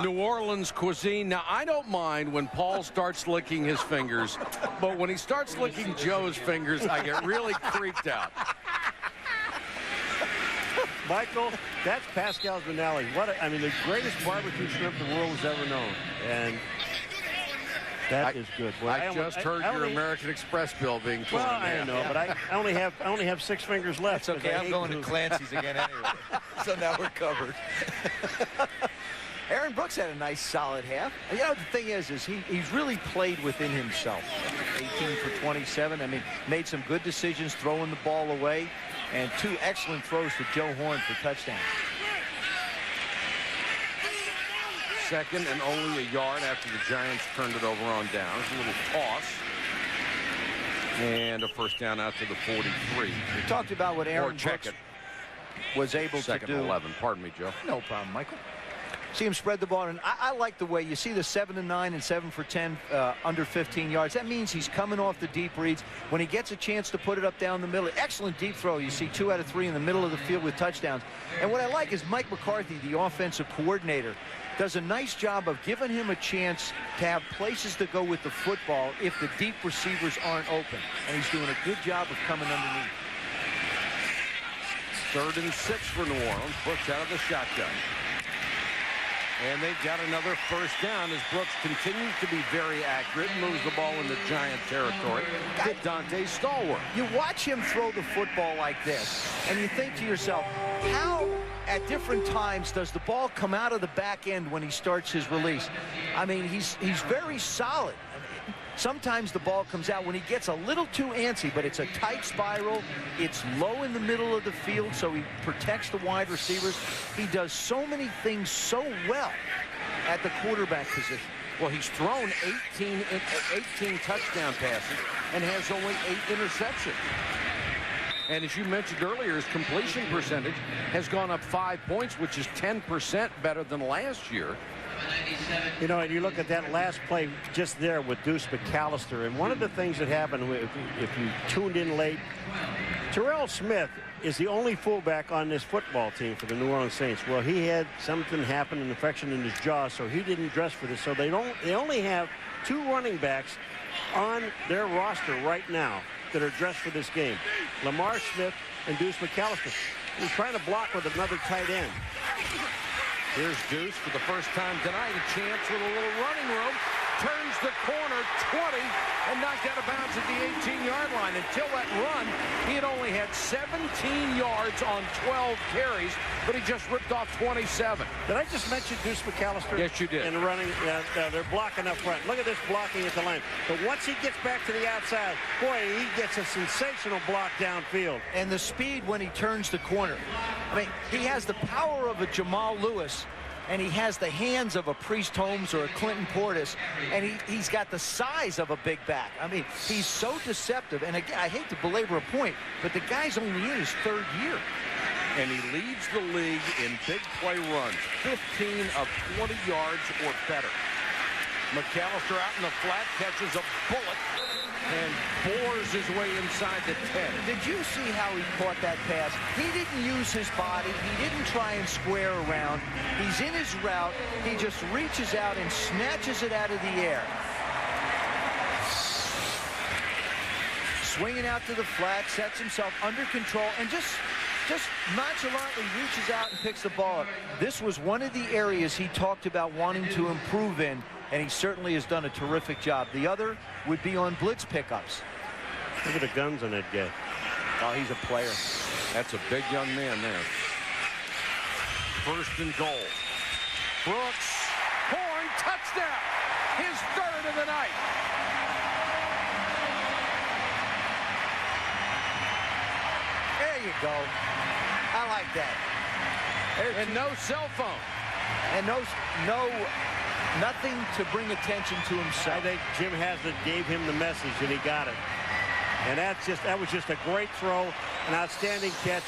New Orleans cuisine. Now, I don't mind when Paul starts licking his fingers, but when he starts licking Joe's fingers, I get really creeped out. Michael, that's Pascal's Manali. I mean, the greatest barbecue shrimp the world has ever known. And that is good. Boy, I just heard your American Express bill being torn. Well, I know, but I only have 6 fingers left. That's okay. I'm going to Clancy's again anyway. So now we're covered. Aaron Brooks had a nice solid half. You know, the thing is he's really played within himself. 18 for 27. I mean, made some good decisions throwing the ball away, and 2 excellent throws to Joe Horn for touchdowns. Second and only a yard after the Giants turned it over on downs. A little toss. And a first down out to the 43. We talked about what Aaron Brooks was able to do. Second and 11. Pardon me, Joe. No problem, Michael. See him spread the ball, and I like the way you see the 7 and 9 and 7 for 10 under 15 yards. That means he's coming off the deep reads. When he gets a chance to put it up down the middle, excellent deep throw. You see 2 out of 3 in the middle of the field with touchdowns. And what I like is Mike McCarthy, the offensive coordinator, does a nice job of giving him a chance to have places to go with the football if the deep receivers aren't open. And he's doing a good job of coming underneath. 3rd and 6 for New Orleans. Brooks out of the shotgun. And they've got another first down as Brooks continues to be very accurate, moves the ball into Giant territory. Got Dante Stallworth. You watch him throw the football like this, and you think to yourself, how at different times does the ball come out of the back end when he starts his release? I mean, he's very solid. Sometimes the ball comes out when he gets a little too antsy, but it's a tight spiral. It's low in the middle of the field, so he protects the wide receivers. He does so many things so well at the quarterback position. Well, he's thrown 18 touchdown passes and has only 8 interceptions. And as you mentioned earlier, his completion percentage has gone up 5 points, which is 10% better than last year. You know, and you look at that last play just there with Deuce McAllister, and one of the things that happened, if you tuned in late, Terrell Smith is the only fullback on this football team for the New Orleans Saints. Well, he had something happen, an infection in his jaw, so he didn't dress for this. So they only have 2 running backs on their roster right now that are dressed for this game. Lamar Smith and Deuce McAllister. He's trying to block with another tight end. Here's Deuce for the first time tonight. A chance with a little running room. Turns the corner, 20, and knocked out of bounds at the 18-yard line. Until that run, he had only had 17 yards on 12 carries, but he just ripped off 27. Did I just mention Deuce McAllister? Yes, you did. And running, they're blocking up front. Look at this blocking at the line. But once he gets back to the outside, boy, he gets a sensational block downfield. And the speed when he turns the corner. I mean, he has the power of a Jamal Lewis, and he has the hands of a Priest Holmes or a Clinton Portis, and he's got the size of a big back. I mean, he's so deceptive. And again, I hate to belabor a point, but the guy's only in his 3rd year. And he leads the league in big play runs, 15 of 20 yards or better. McAllister out in the flat, catches a bullet and bores his way inside the 10. Did you see how he caught that pass? He didn't use his body. He didn't try and square around. He's in his route. He just reaches out and snatches it out of the air. Swinging out to the flat, sets himself under control, and just nonchalantly reaches out and picks the ball up. This was one of the areas he talked about wanting to improve in, and he certainly has done a terrific job. The other would be on blitz pickups. Look at the guns on that guy. Oh, he's a player. That's a big young man there. 1st and goal. Brooks, Horn, touchdown. His 3rd of the night. There you go. I like that. And no cell phone. And nothing to bring attention to himself. I think Jim Haslett gave him the message, and he got it. And that was just a great throw, an outstanding catch,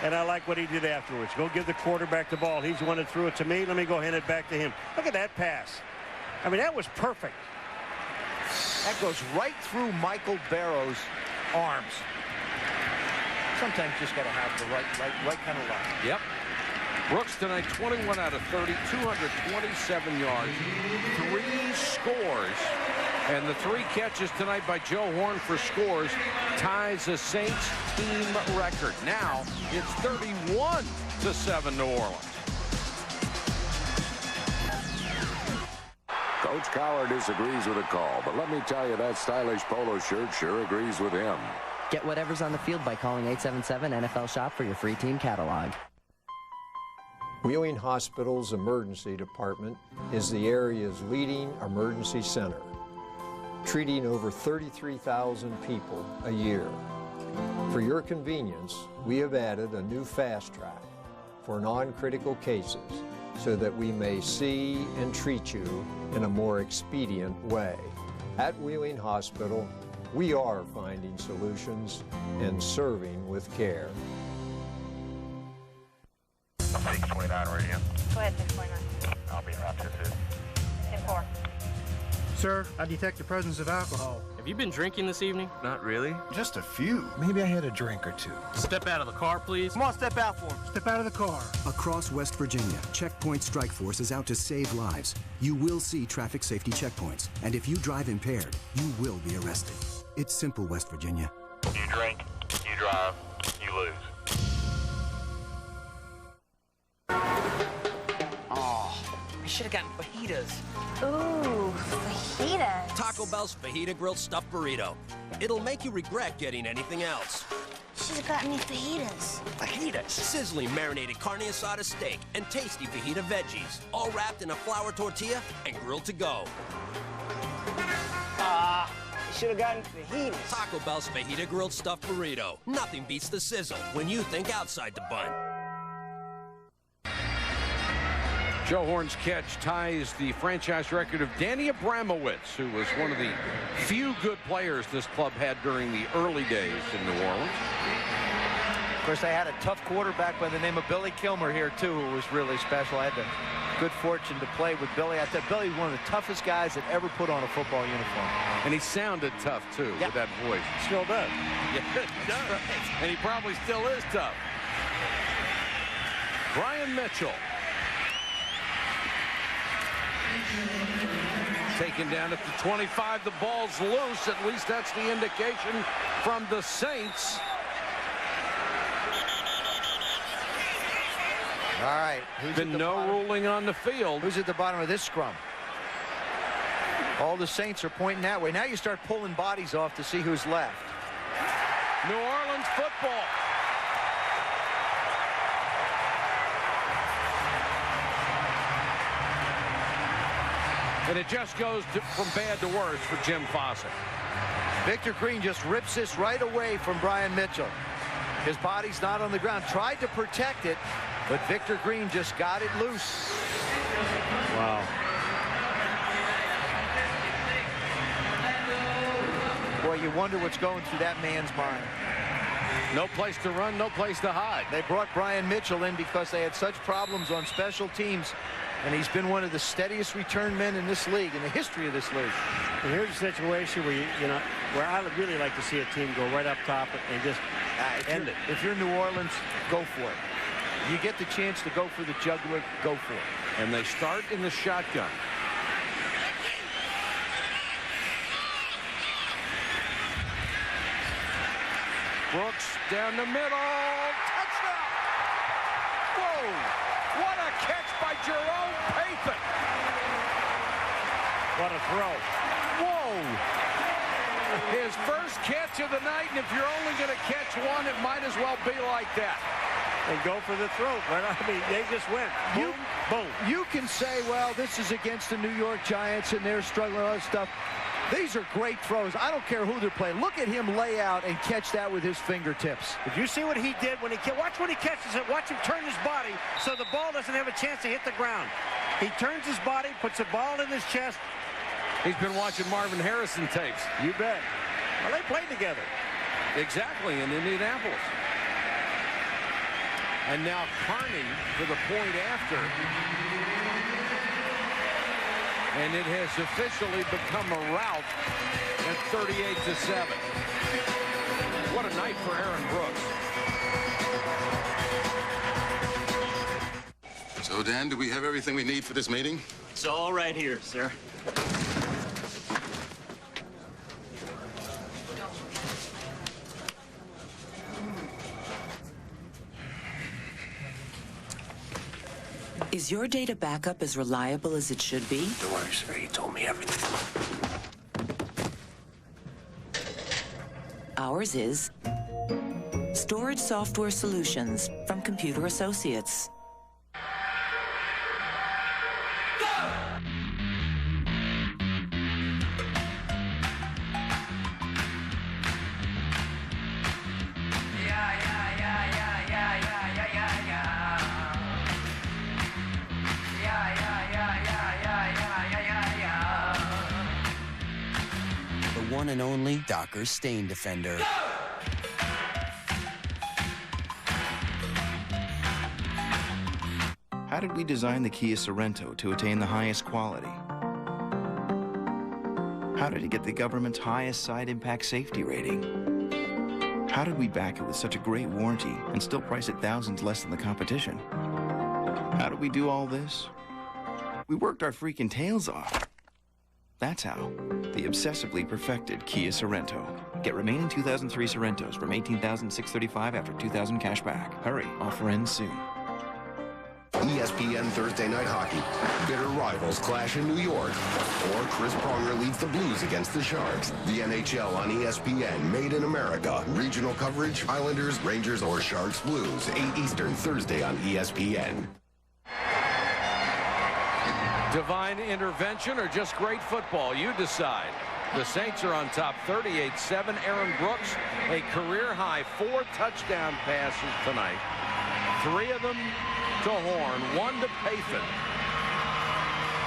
and I like what he did afterwards. Go give the quarterback the ball. He's the one that threw it to me. Let me go hand it back to him. Look at that pass. I mean, that was perfect. That goes right through Michael Barrow's arms. Sometimes you just got to have the right kind of luck. Yep. Brooks tonight 21 out of 30, 227 yards, 3 scores. And the 3 catches tonight by Joe Horn for scores ties the Saints team record. Now it's 31-7 New Orleans. Coach Cowher disagrees with the call, but let me tell you, that stylish polo shirt sure agrees with him. Get whatever's on the field by calling 877-NFL-SHOP for your free team catalog. Wheeling Hospital's emergency department is the area's leading emergency center, treating over 33,000 people a year. For your convenience, we have added a new fast track for non-critical cases so that we may see and treat you in a more expedient way. At Wheeling Hospital, we are finding solutions and serving with care. 629 radio. Go ahead, 629. I'll be around 2-2. 10-4. Sir, I detect the presence of alcohol. Have you been drinking this evening? Not really. Just a few. Maybe I had a drink or two. Step out of the car, please. Come on, step out for him. Step out of the car. Across West Virginia, Checkpoint Strike Force is out to save lives. You will see traffic safety checkpoints, and if you drive impaired, you will be arrested. It's simple, West Virginia. You drink, you drive, you lose. I should have gotten fajitas. Ooh, fajitas. Taco Bell's Fajita Grilled Stuffed Burrito. It'll make you regret getting anything else. Should have gotten me fajitas. Fajitas? Sizzling marinated carne asada steak and tasty fajita veggies, all wrapped in a flour tortilla and grilled to go. Should have gotten fajitas. Taco Bell's Fajita Grilled Stuffed Burrito. Nothing beats the sizzle when you think outside the bun. Joe Horn's catch ties the franchise record of Danny Abramowitz, who was one of the few good players this club had during the early days in New Orleans. Of course, they had a tough quarterback by the name of Billy Kilmer here, too, who was really special. I had the good fortune to play with Billy. I said Billy was one of the toughest guys that ever put on a football uniform. And he sounded tough, too, with that voice. Still does. Yeah, it does. Right. And he probably still is tough. Brian Mitchell. Taken down at the 25. The ball's loose. At least that's the indication from the Saints. All right. Been no ruling on the field. Who's at the bottom of this scrum? All the Saints are pointing that way. Now you start pulling bodies off to see who's left. New Orleans football. And it just goes from bad to worse for Jim Fossett. Victor Green just rips this right away from Brian Mitchell. His body's not on the ground. Tried to protect it, but Victor Green just got it loose. Wow. Boy, you wonder what's going through that man's mind. No place to run, no place to hide. They brought Brian Mitchell in because they had such problems on special teams, and he's been one of the steadiest return men in this league, in the history of this league. And here's a situation where where I would really like to see a team go right up top and just end it. If you're New Orleans, go for it. You get the chance to go for the jugular, go for it. And they start in the shotgun. Brooks down the middle. Touchdown! Whoa! What a catch by Jerome Papen! What a throw. Whoa! His first catch of the night, and if you're only going to catch one, it might as well be like that. And go for the throat. Right? I mean, they just went. Boom, boom. You can say, well, this is against the New York Giants, and they're struggling with all this stuff. These are great throws. I don't care who they're playing. Look at him lay out and catch that with his fingertips. Did you see what he did when he watch when he catches it? Watch him turn his body so the ball doesn't have a chance to hit the ground. He turns his body, puts the ball in his chest. He's been watching Marvin Harrison tapes. You bet. Well, they played together. Exactly, in Indianapolis. And now Carney for the point after. And it has officially become a rout at 38-7. What a night for Aaron Brooks. So, Dan, do we have everything we need for this meeting? It's all right here, sir. Is your data backup as reliable as it should be? Don't worry, sir. He told me everything. Ours is Storage Software Solutions from Computer Associates. The one and only Docker Stain Defender. How did we design the Kia Sorento to attain the highest quality? How did it get the government's highest side impact safety rating? How did we back it with such a great warranty and still price it thousands less than the competition? How did we do all this? We worked our freaking tails off. That's how. The obsessively perfected Kia Sorento. Get remaining 2003 Sorentos from $18,635 after $2,000 cash back. Hurry, offer ends soon. ESPN Thursday Night Hockey. Bitter rivals clash in New York. Or Chris Pronger leads the Blues against the Sharks. The NHL on ESPN, made in America. Regional coverage, Islanders, Rangers, or Sharks Blues. 8 Eastern, Thursday on ESPN. Divine intervention or just great football? You decide. The Saints are on top 38-7. Aaron Brooks, a career-high 4 touchdown passes tonight. 3 of them to Horn, 1 to Payton.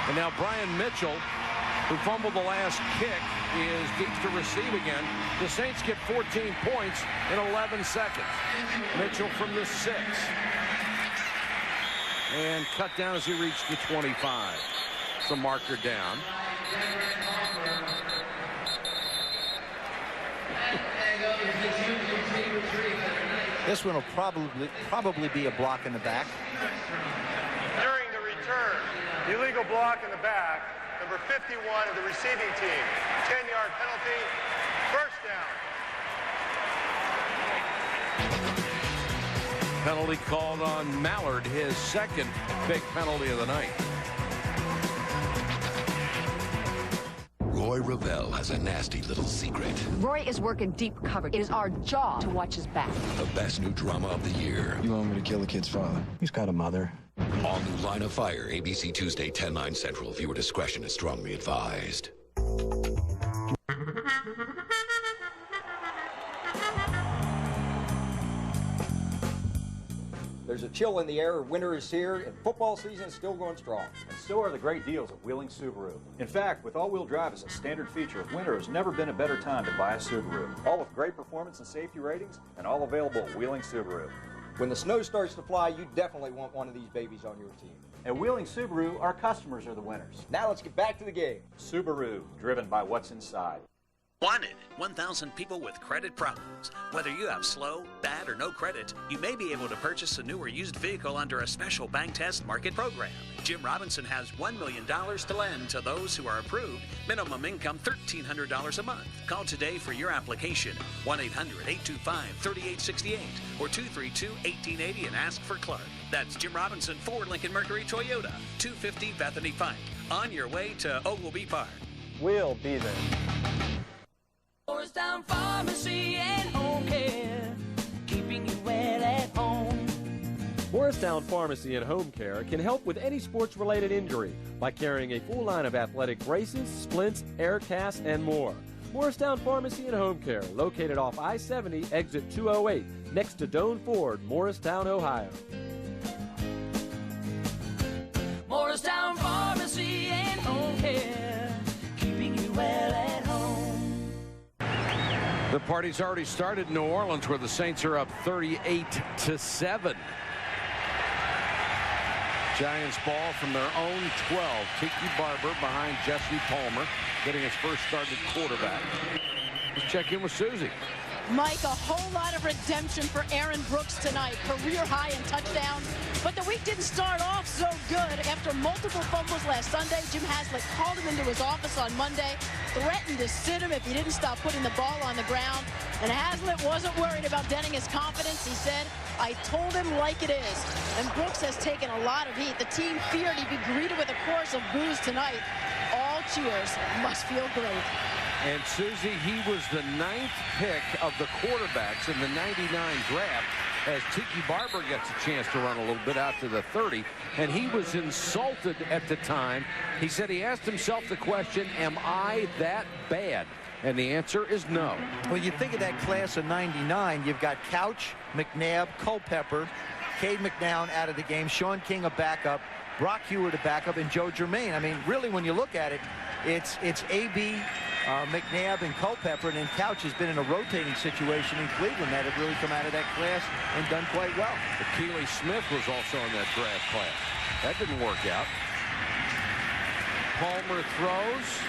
And now Brian Mitchell, who fumbled the last kick, is deep to receive again. The Saints get 14 points in 11 seconds. Mitchell from the 6. And cut down as he reached the 25. So marker down. This one will probably be a block in the back. During the return, illegal block in the back, number 51 of the receiving team. 10-yard penalty, first down. Penalty called on Mallard, his second big penalty of the night. Roy Revelle has a nasty little secret. Roy is working deep cover. It is our job to watch his back. The best new drama of the year. You want me to kill a kid's father? He's got a mother. All new Line of Fire, ABC Tuesday, 10/9 Central. Viewer discretion is strongly advised. There's a chill in the air, winter is here, and football season is still going strong. And so are the great deals at Wheeling Subaru. In fact, with all-wheel drive as a standard feature, winter has never been a better time to buy a Subaru. All with great performance and safety ratings, and all available at Wheeling Subaru. When the snow starts to fly, you definitely want one of these babies on your team. At Wheeling Subaru, our customers are the winners. Now let's get back to the game. Subaru, driven by what's inside. Wanted, 1,000 people with credit problems. Whether you have slow, bad, or no credit, you may be able to purchase a new or used vehicle under a special bank test market program. Jim Robinson has $1 million to lend to those who are approved. Minimum income $1,300 a month. Call today for your application. 1-800-825-3868 or 232-1880 and ask for Clark. That's Jim Robinson, Ford, Lincoln, Mercury, Toyota, 250 Bethany Pike. On your way to Ogilvy Park. We'll be there. Morristown Pharmacy and Home Care, keeping you well at home. Morristown Pharmacy and Home Care can help with any sports-related injury by carrying a full line of athletic braces, splints, air casts, and more. Morristown Pharmacy and Home Care, located off I-70, exit 208, next to Doane Ford, Morristown, Ohio. Morristown Pharmacy and Home Care, keeping you well at home. The party's already started in New Orleans, where the Saints are up 38-7. Giants ball from their own 12. Tiki Barber behind Jesse Palmer, getting his first start at quarterback. Let's check in with Susie. Mike, a whole lot of redemption for Aaron Brooks tonight. Career high in touchdowns. But the week didn't start off so good. After multiple fumbles last Sunday, Jim Haslett called him into his office on Monday, threatened to sit him if he didn't stop putting the ball on the ground. And Haslett wasn't worried about denting his confidence. He said, "I told him like it is." And Brooks has taken a lot of heat. The team feared he'd be greeted with a chorus of boos tonight. All cheers. Must feel great. And Susie, he was the 9th pick of the quarterbacks in the '99 draft, as Tiki Barber gets a chance to run a little bit out to the 30, and he was insulted at the time. He said he asked himself the question, am I that bad? And the answer is no. Well, you think of that class of '99, you've got Couch, McNabb, Culpepper, Cade McNown out of the game, Sean King a backup, Brock Hewitt a backup, and Joe Germain. I mean, really, when you look at it, it's A.B., McNabb, and Culpepper, and then Couch has been in a rotating situation in Cleveland that have really come out of that class and done quite well. Keely Smith was also in that draft class. That didn't work out. Palmer throws.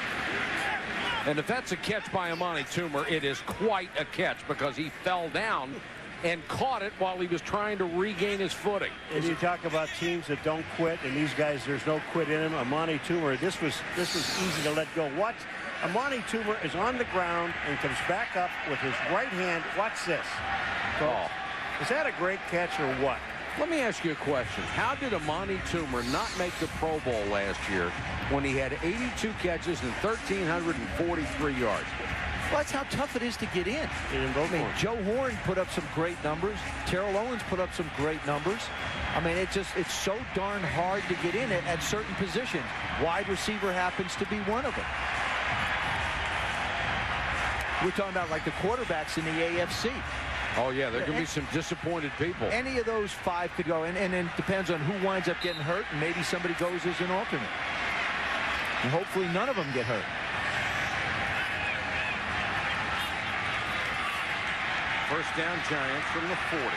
And if that's a catch by Amani Toomer, it is quite a catch because he fell down and caught it while he was trying to regain his footing. And you talk about teams that don't quit, and these guys, there's no quit in him. Amani Toomer, this was easy to let go. Watch, Amani Toomer is on the ground and comes back up with his right hand. Watch this. Oh. Is that a great catch or what? Let me ask you a question. How did Amani Toomer not make the Pro Bowl last year when he had 82 catches and 1,343 yards? Well, that's how tough it is to get in. I mean, Joe Horn put up some great numbers. Terrell Owens put up some great numbers. I mean, it's so darn hard to get in at certain positions. Wide receiver happens to be one of them. We're talking about like the quarterbacks in the AFC. Oh, yeah, there can be some disappointed people. Any of those 5 could go, and it depends on who winds up getting hurt, and maybe somebody goes as an alternate. And hopefully none of them get hurt. First down, Giants from the 40.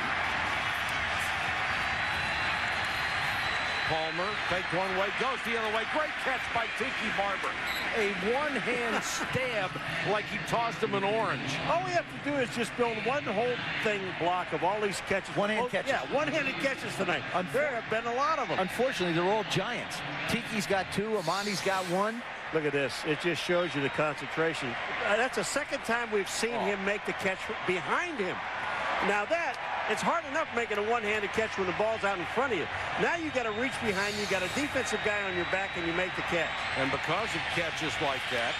Palmer, faked one way, goes the other way. Great catch by Tiki Barber. A one-hand stab like he tossed him an orange. All we have to do is just build one whole thing block of all these catches. One-hand catches. Yeah, one-handed catches tonight. There have been a lot of them. Unfortunately, they're all Giants. Tiki's got 2. Amani's got 1. Look at this. It just shows you the concentration. That's the second time we've seen him make the catch behind him. Now it's hard enough making a one-handed catch when the ball's out in front of you. Now you got to reach behind you, got a defensive guy on your back, and you make the catch. And because of catches like that,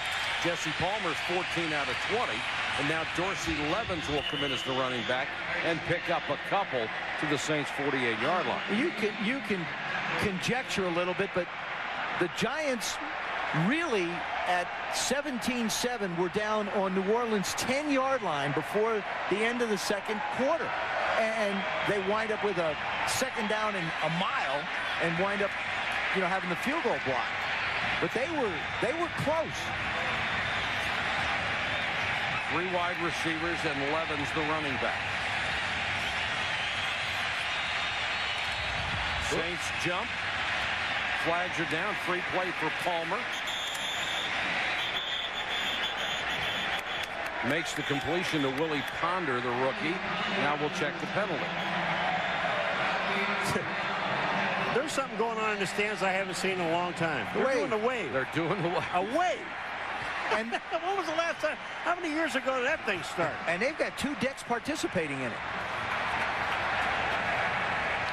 Jesse Palmer's 14 out of 20, and now Dorsey Levens will come in as the running back and pick up a couple to the Saints' 48-yard line. You can conjecture a little bit, but the Giants really at 17-7 were down on New Orleans' 10-yard line before the end of the second quarter. And they wind up with a second down and a mile and wind up, having the field goal block. But they were close. 3 wide receivers and Levens the running back. Saints jump. Flags are down. Free play for Palmer. Makes the completion to Willie Ponder, the rookie. Now we'll check the penalty. There's something going on in the stands I haven't seen in a long time. They're doing the wave. They're doing the wave. A wave. And when was the last time? How many years ago did that thing start? And they've got 2 decks participating in it.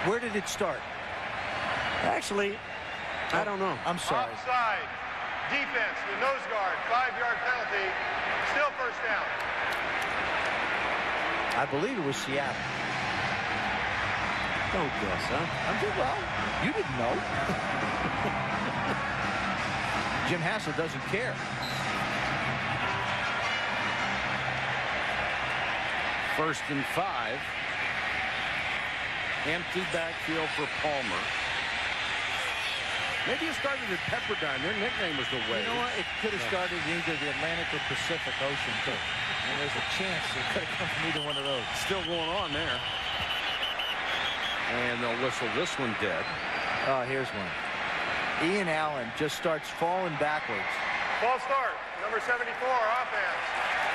Where did it start? Actually, I don't know. I'm sorry. Offside. Defense, the nose guard, 5-yard penalty. Still first down. I believe it was Seattle. Don't guess, huh? I'm doing well. You didn't know. Jim Haslett doesn't care. First and 5. Empty backfield for Palmer. Maybe it started at Pepperdine. Their nickname was the Wave. You know what? It could have started in either the Atlantic or Pacific Ocean, too. And there's a chance it could have come from either one of those. Still going on there. And they'll whistle this one dead. Oh, here's one. Ian Allen just starts falling backwards. False start. Number 74, offense.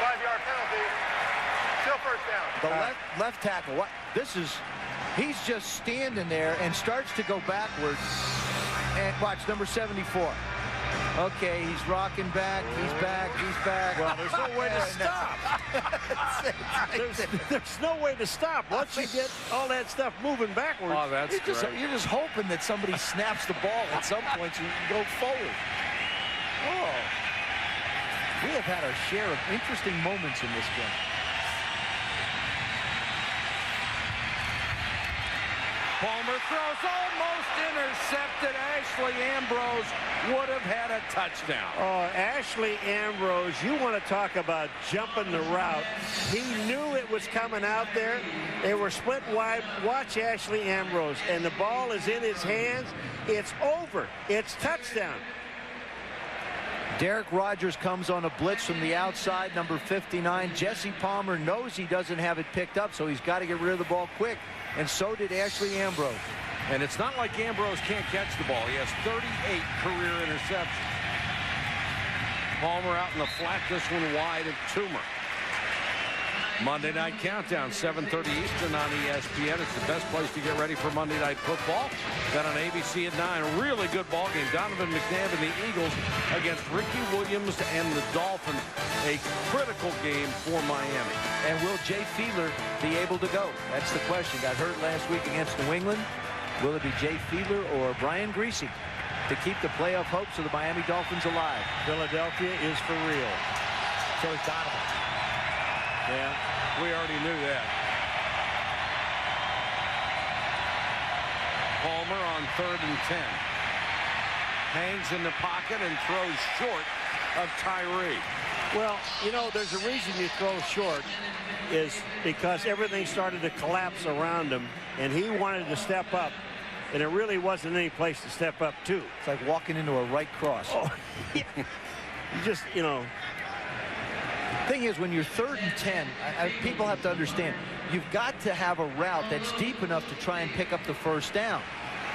5-yard penalty. Still first down. The left tackle. What? He's just standing there and starts to go backwards. And watch, number 74. Okay, he's rocking back. He's back. He's back. Well, there's no way to stop. There's no way to stop. Once you get all that stuff moving backwards. Oh, that's great. You're just hoping that somebody snaps the ball at some point so you can go forward. Oh. We have had our share of interesting moments in this game. Palmer throws, almost intercepted. Ashley Ambrose would have had a touchdown. Oh, Ashley Ambrose, you want to talk about jumping the route. He knew it was coming out there. They were split wide. Watch Ashley Ambrose, and the ball is in his hands. It's over. It's touchdown. Derek Rogers comes on a blitz from the outside, number 59. Jesse Palmer knows he doesn't have it picked up, so he's got to get rid of the ball quick. And so did Ashley Ambrose. And it's not like Ambrose can't catch the ball. He has 38 career interceptions. Palmer out in the flat, this one wide of Toomer. Monday Night Countdown, 7:30 Eastern on ESPN. It's the best place to get ready for Monday Night Football. Then on ABC at 9, a really good ball game. Donovan McNabb and the Eagles against Ricky Williams and the Dolphins. A critical game for Miami. And will Jay Fiedler be able to go? That's the question. Got hurt last week against New England. Will it be Jay Fiedler or Brian Griese to keep the playoff hopes of the Miami Dolphins alive? Philadelphia is for real. So is Donovan. Yeah, we already knew that. Palmer on 3rd and 10. Hangs in the pocket and throws short of Tyree. Well, you know, there's a reason you throw short is because everything started to collapse around him, and he wanted to step up, and it really wasn't any place to step up to. It's like walking into a right cross. Oh, yeah. You just, you know. Thing is, when you're 3rd and 10, people have to understand, you've got to have a route that's deep enough to try and pick up the first down.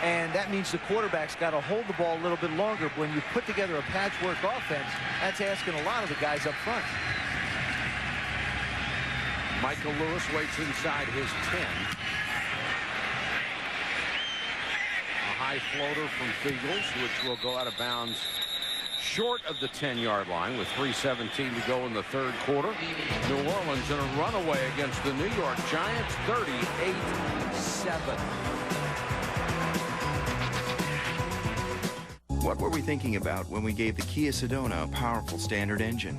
And that means the quarterback's got to hold the ball a little bit longer. When you put together a patchwork offense, that's asking a lot of the guys up front. Michael Lewis waits inside his 10. A high floater from Fiegels, which will go out of bounds short of the 10-yard line with 3:17 to go in the 3rd quarter. New Orleans in a runaway against the New York Giants, 38-7. What were we thinking about when we gave the Kia Sedona a powerful standard engine?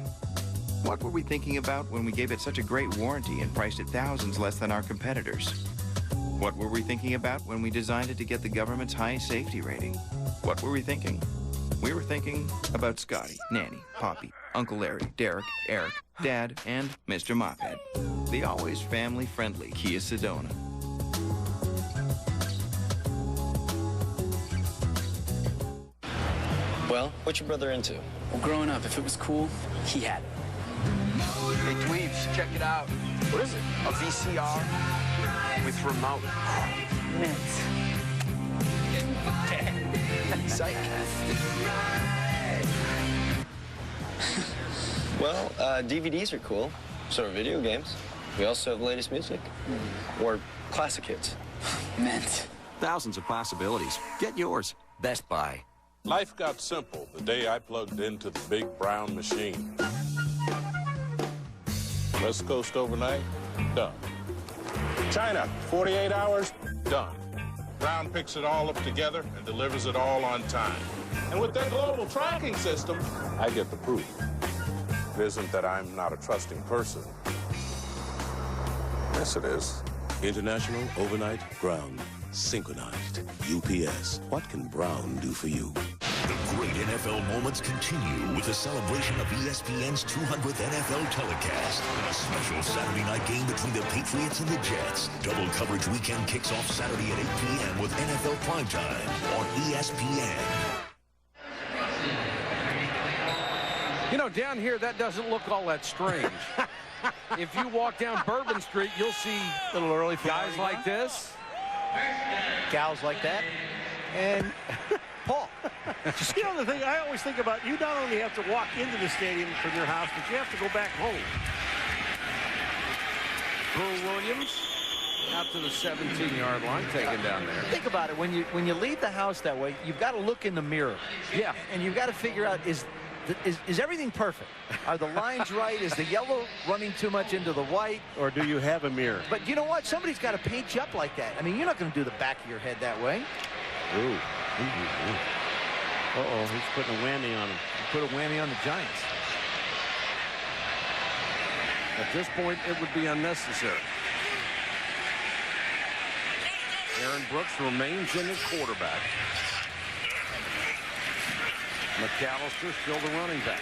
What were we thinking about when we gave it such a great warranty and priced it thousands less than our competitors? What were we thinking about when we designed it to get the government's highest safety rating? What were we thinking? We were thinking about Scotty, Nanny, Poppy, Uncle Larry, Derek, Eric, Dad, and Mr. Mophead. The always family-friendly Kia Sedona. Well, what's your brother into? Well, growing up, if it was cool, he had it. Hey, Dweebs, check it out. What is it? A VCR with remote. Mint. Psych. Well, DVDs are cool. So are video games. We also have the latest music. Or classic hits. Mint. Thousands of possibilities. Get yours. Best Buy. Life got simple the day I plugged into the big brown machine. West Coast overnight, done. China, 48 hours, done. Brown picks it all up together and delivers it all on time. And with that global tracking system, I get the proof. It isn't that I'm not a trusting person. Yes, it is. International Overnight Ground. Synchronized. UPS. What can Brown do for you? The great NFL moments continue with the celebration of ESPN's 200th NFL telecast. A special Saturday night game between the Patriots and the Jets. Double coverage weekend kicks off Saturday at 8 p.m. with NFL Primetime on ESPN. You know, down here, that doesn't look all that strange. If you walk down Bourbon Street, you'll see a little early for guys like this. Gals like that. And Paul. You know, the thing I always think about, you not only have to walk into the stadium from your house, but you have to go back home. Boo Williams out to the 17-yard line, taken down there. Think about it. When you leave the house that way, you've got to look in the mirror. Yeah. And you've got to figure out, is everything perfect? Are the lines right? Is the yellow running too much into the white? Or do you have a mirror? But you know what? Somebody's got to paint you up like that. I mean, you're not going to do the back of your head that way. Ooh. Uh-oh, he's putting a whammy on him. He put a whammy on the Giants. At this point, it would be unnecessary. Aaron Brooks remains in at quarterback. McAllister still the running back.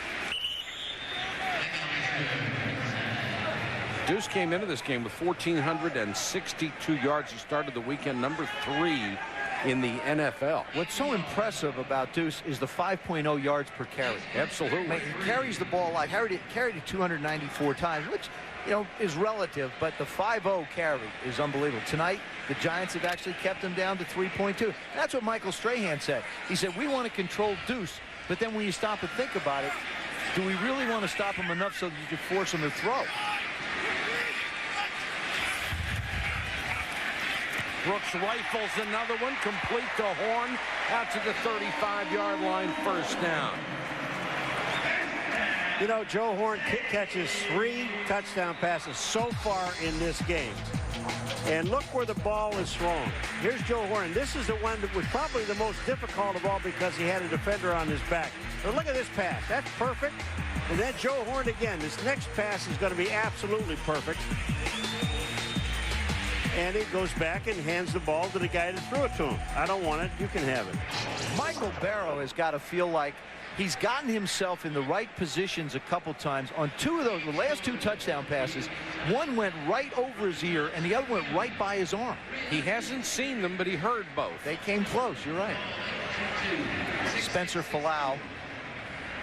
Deuce came into this game with 1,462 yards. He started the weekend number 3 in the NFL. What's so impressive about Deuce is the 5.0 yards per carry. Absolutely. He carries the ball a lot. Carried it 294 times, which, you know, is relative, but the 5.0 carry is unbelievable. Tonight, the Giants have actually kept him down to 3.2. That's what Michael Strahan said. He said, we want to control Deuce, but then when you stop and think about it, do we really want to stop him enough so that you can force him to throw? Brooks rifles another one, complete to Horn, out to the 35-yard line, first down. You know, Joe Horn catches 3 touchdown passes so far in this game. And look where the ball is thrown. Here's Joe Horn. This is the one that was probably the most difficult of all because he had a defender on his back. But look at this pass. That's perfect. And then Joe Horn again. This next pass is going to be absolutely perfect. And he goes back and hands the ball to the guy that threw it to him. I don't want it. You can have it. Michael Barrow has got to feel like he's gotten himself in the right positions a couple times on 2 of those. The last 2 touchdown passes, one went right over his ear and the other went right by his arm. He hasn't seen them, but he heard both. They came close. You're right. Spencer Falau.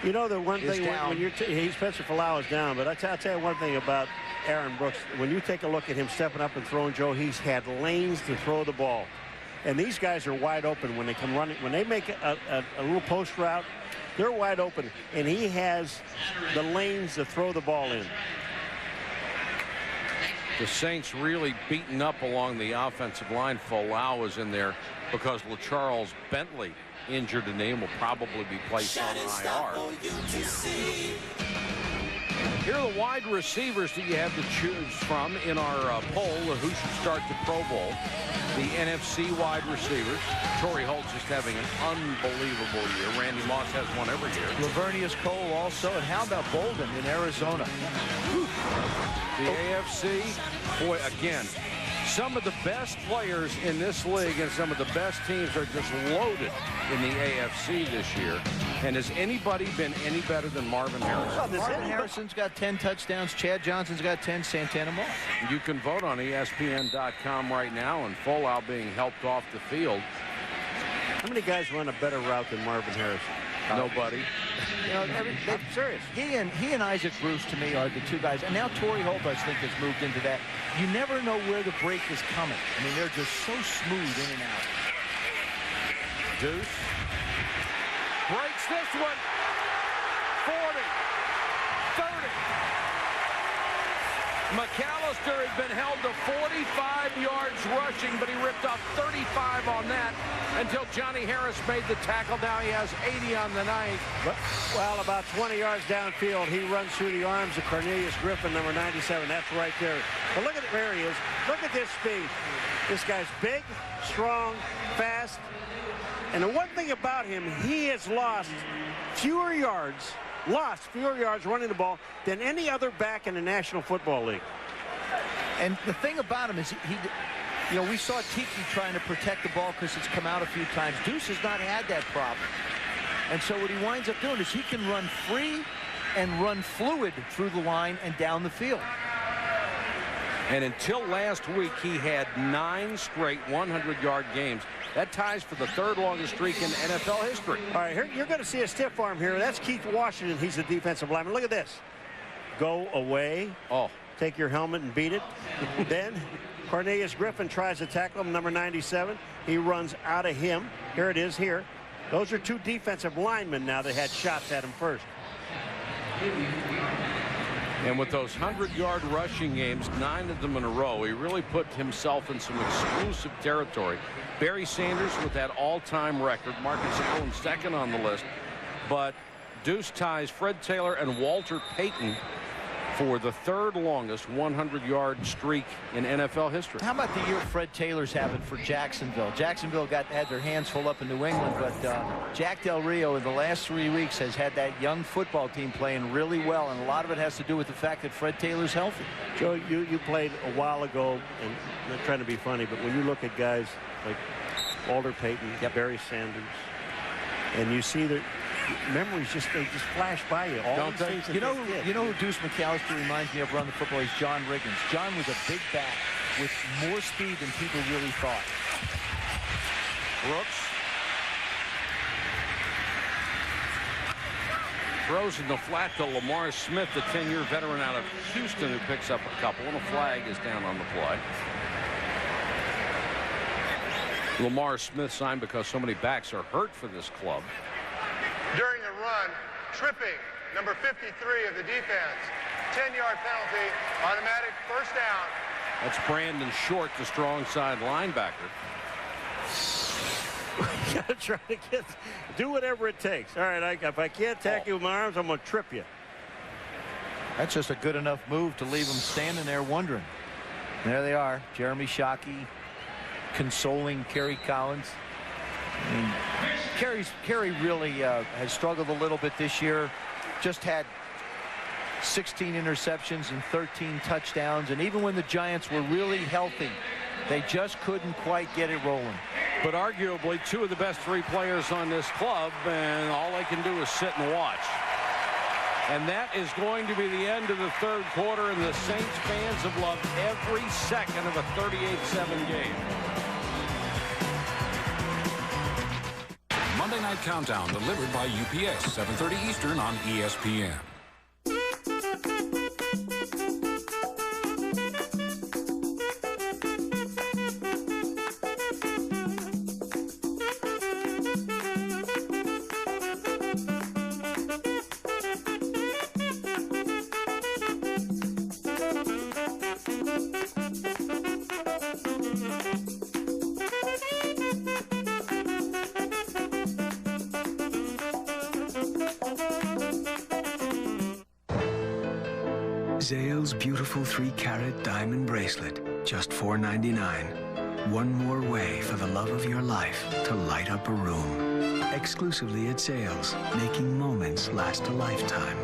You know, the one thing when you're Spencer Falau is down, but I'll tell you one thing about Aaron Brooks. When you take a look at him stepping up and throwing, Joe, he's had lanes to throw the ball. And these guys are wide open when they come running. When they make a little post route, they're wide open. And he has the lanes to throw the ball in. The Saints really beaten up along the offensive line. Falau is in there because LaCharles Bentley, injured and name, will probably be placed on IR. Here are the wide receivers that you have to choose from in our poll of who should start the Pro Bowl. The NFC wide receivers. Torrey Holt's just having an unbelievable year. Randy Moss has one every year. Lavernius Cole also. And how about Bolden in Arizona? The AFC, boy, again, some of the best players in this league and some of the best teams are just loaded in the AFC this year. And has anybody been any better than Marvin Harrison? Marvin Harrison's got 10 touchdowns. Chad Johnson's got 10. Santana Moss. You can vote on ESPN.com right now, and Falau being helped off the field. How many guys run a better route than Marvin Harrison? Nobody. You know, I'm serious. He and Isaac Bruce, to me, are the 2 guys. And now Torrey Holt, I think, has moved into that. You never know where the break is coming. I mean, they're just so smooth in and out. Deuce breaks this one. 40, 30. McAllister has been held to 45 yards rushing, but he ripped off 35 on that until Johnny Harris made the tackle. Now he has 80 on the night. Well, about 20 yards downfield, he runs through the arms of Cornelius Griffin, number 97. That's right there. But look at where he is. Look at this speed. This guy's big, strong, fast. And the one thing about him, he has lost fewer yards running the ball than any other back in the National Football League. And the thing about him is you know, we saw Tiki trying to protect the ball because it's come out a few times. Deuce has not had that problem. And so what he winds up doing is he can run free and run fluid through the line and down the field. And until last week, he had 9 straight 100-yard games. That ties for the 3rd longest streak in NFL history. All right, here you're going to see a stiff arm here. That's Keith Washington. He's a defensive lineman. Look at this. Go away. Oh. Take your helmet and beat it. Then Cornelius Griffin tries to tackle him, number 97. He runs out of him. Here it is here. Those are 2 defensive linemen now that had shots at him first. And with those 100-yard rushing games, 9 of them in a row, he really put himself in some exclusive territory. Barry Sanders with that all-time record. Marcus Allen second on the list. But Deuce ties Fred Taylor and Walter Payton for the third longest 100-yard streak in NFL history. How about the year Fred Taylor's having for Jacksonville? Jacksonville had their hands full up in New England, but Jack Del Rio in the last 3 weeks has had that young football team playing really well, and a lot of it has to do with the fact that Fred Taylor's healthy. Joe, you played a while ago, and I'm not trying to be funny, but when you look at guys like Walter Payton, Barry Sanders, and you see that memories they just flash by you. All these things you know who Deuce McAllister reminds me of running the football? He's John Riggins. John was a big back with more speed than people really thought. Brooks throws in the flat to Lamar Smith, the 10-year veteran out of Houston, who picks up a couple, and a flag is down on the play. Lamar Smith signed because so many backs are hurt for this club. During the run, tripping, number 53 of the defense. 10-yard penalty, automatic first down. That's Brandon Short, the strong side linebacker. You gotta try to do whatever it takes. All right, if I can't tackle you with my arms, I'm gonna trip you. That's just a good enough move to leave him standing there wondering. There they are, Jeremy Shockey consoling Kerry Collins. I mean, Kerry really has struggled a little bit this year. Just had 16 interceptions and 13 touchdowns. And even when the Giants were really healthy, they just couldn't quite get it rolling. But arguably 2 of the best 3 players on this club, and all they can do is sit and watch. And that is going to be the end of the third quarter, and the Saints fans have loved every second of a 38-7 game. Monday Night Countdown delivered by UPS, 7:30 Eastern on ESPN. Zale's beautiful 3-carat diamond bracelet, just $4.99. One more way for the love of your life to light up a room. Exclusively at Zale's, making moments last a lifetime.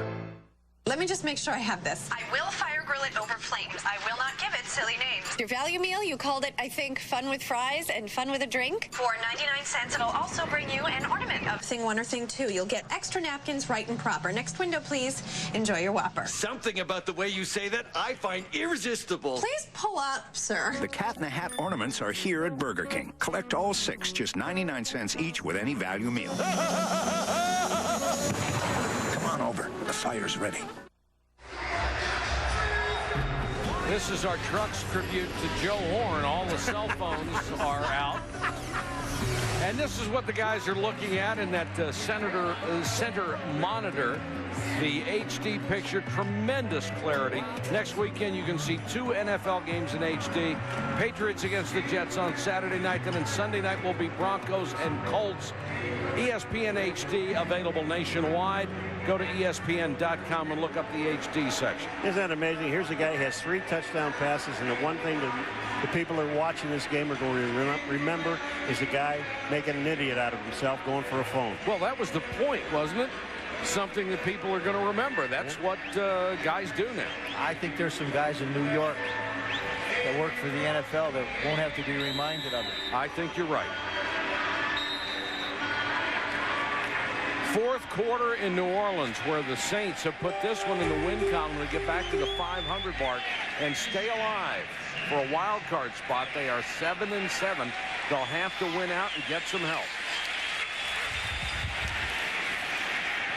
Let me just make sure I have this. I will fire grill it over flames. I will not give it silly names. Your value meal, you called it, I think, fun with fries and fun with a drink. For 99 cents, it'll also bring you an ornament of thing 1 or thing 2. You'll get extra napkins right and proper. Next window, please. Enjoy your Whopper. Something about the way you say that I find irresistible. Please pull up, sir. The Cat in the Hat ornaments are here at Burger King. Collect all 6, just 99 cents each with any value meal. Come on over. The fire's ready. This is our Trucks tribute to Joe Horn. All the cell phones are out. And this is what the guys are looking at in that center monitor. The HD picture, tremendous clarity. Next weekend, you can see 2 NFL games in HD. Patriots against the Jets on Saturday night. Then on Sunday night will be Broncos and Colts. ESPN HD available nationwide. Go to ESPN.com and look up the HD section. Isn't that amazing? Here's a guy who has 3 touchdown passes, and the one thing that the people that are watching this game are going to remember is the guy making an idiot out of himself going for a phone. Well, that was the point, wasn't it? Something that people are going to remember. That's what guys do now. I think there's some guys in New York that work for the NFL that won't have to be reminded of it. I think you're right. Fourth quarter in New Orleans, where the Saints have put this one in the win column to get back to the 500 mark and stay alive for a wild card spot. They are 7-7. They'll have to win out and get some help.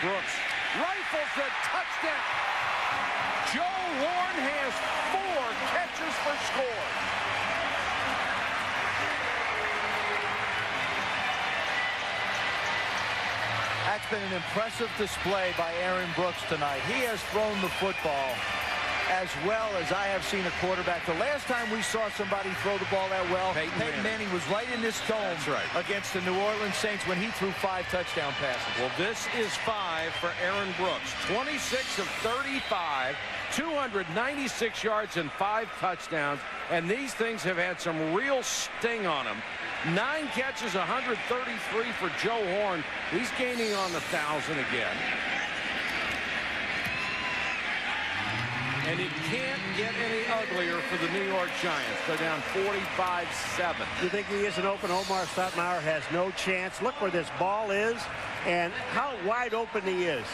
Brooks rifles the touchdown. Joe Horn has 4 catches for score. That's been an impressive display by Aaron Brooks tonight. He has thrown the football as well as I have seen a quarterback. The last time we saw somebody throw the ball that well, Peyton Manning was right in this dome against the New Orleans Saints when he threw 5 touchdown passes. Well, this is 5 for Aaron Brooks. 26 of 35, 296 yards and 5 touchdowns. And these things have had some real sting on them. 9 catches, 133 for Joe Horn. He's gaining on 1,000 again. And it can't get any uglier for the New York Giants. They're down 45-7. You think he isn't open? Omar Stoudemire has no chance. Look where this ball is and how wide open he is.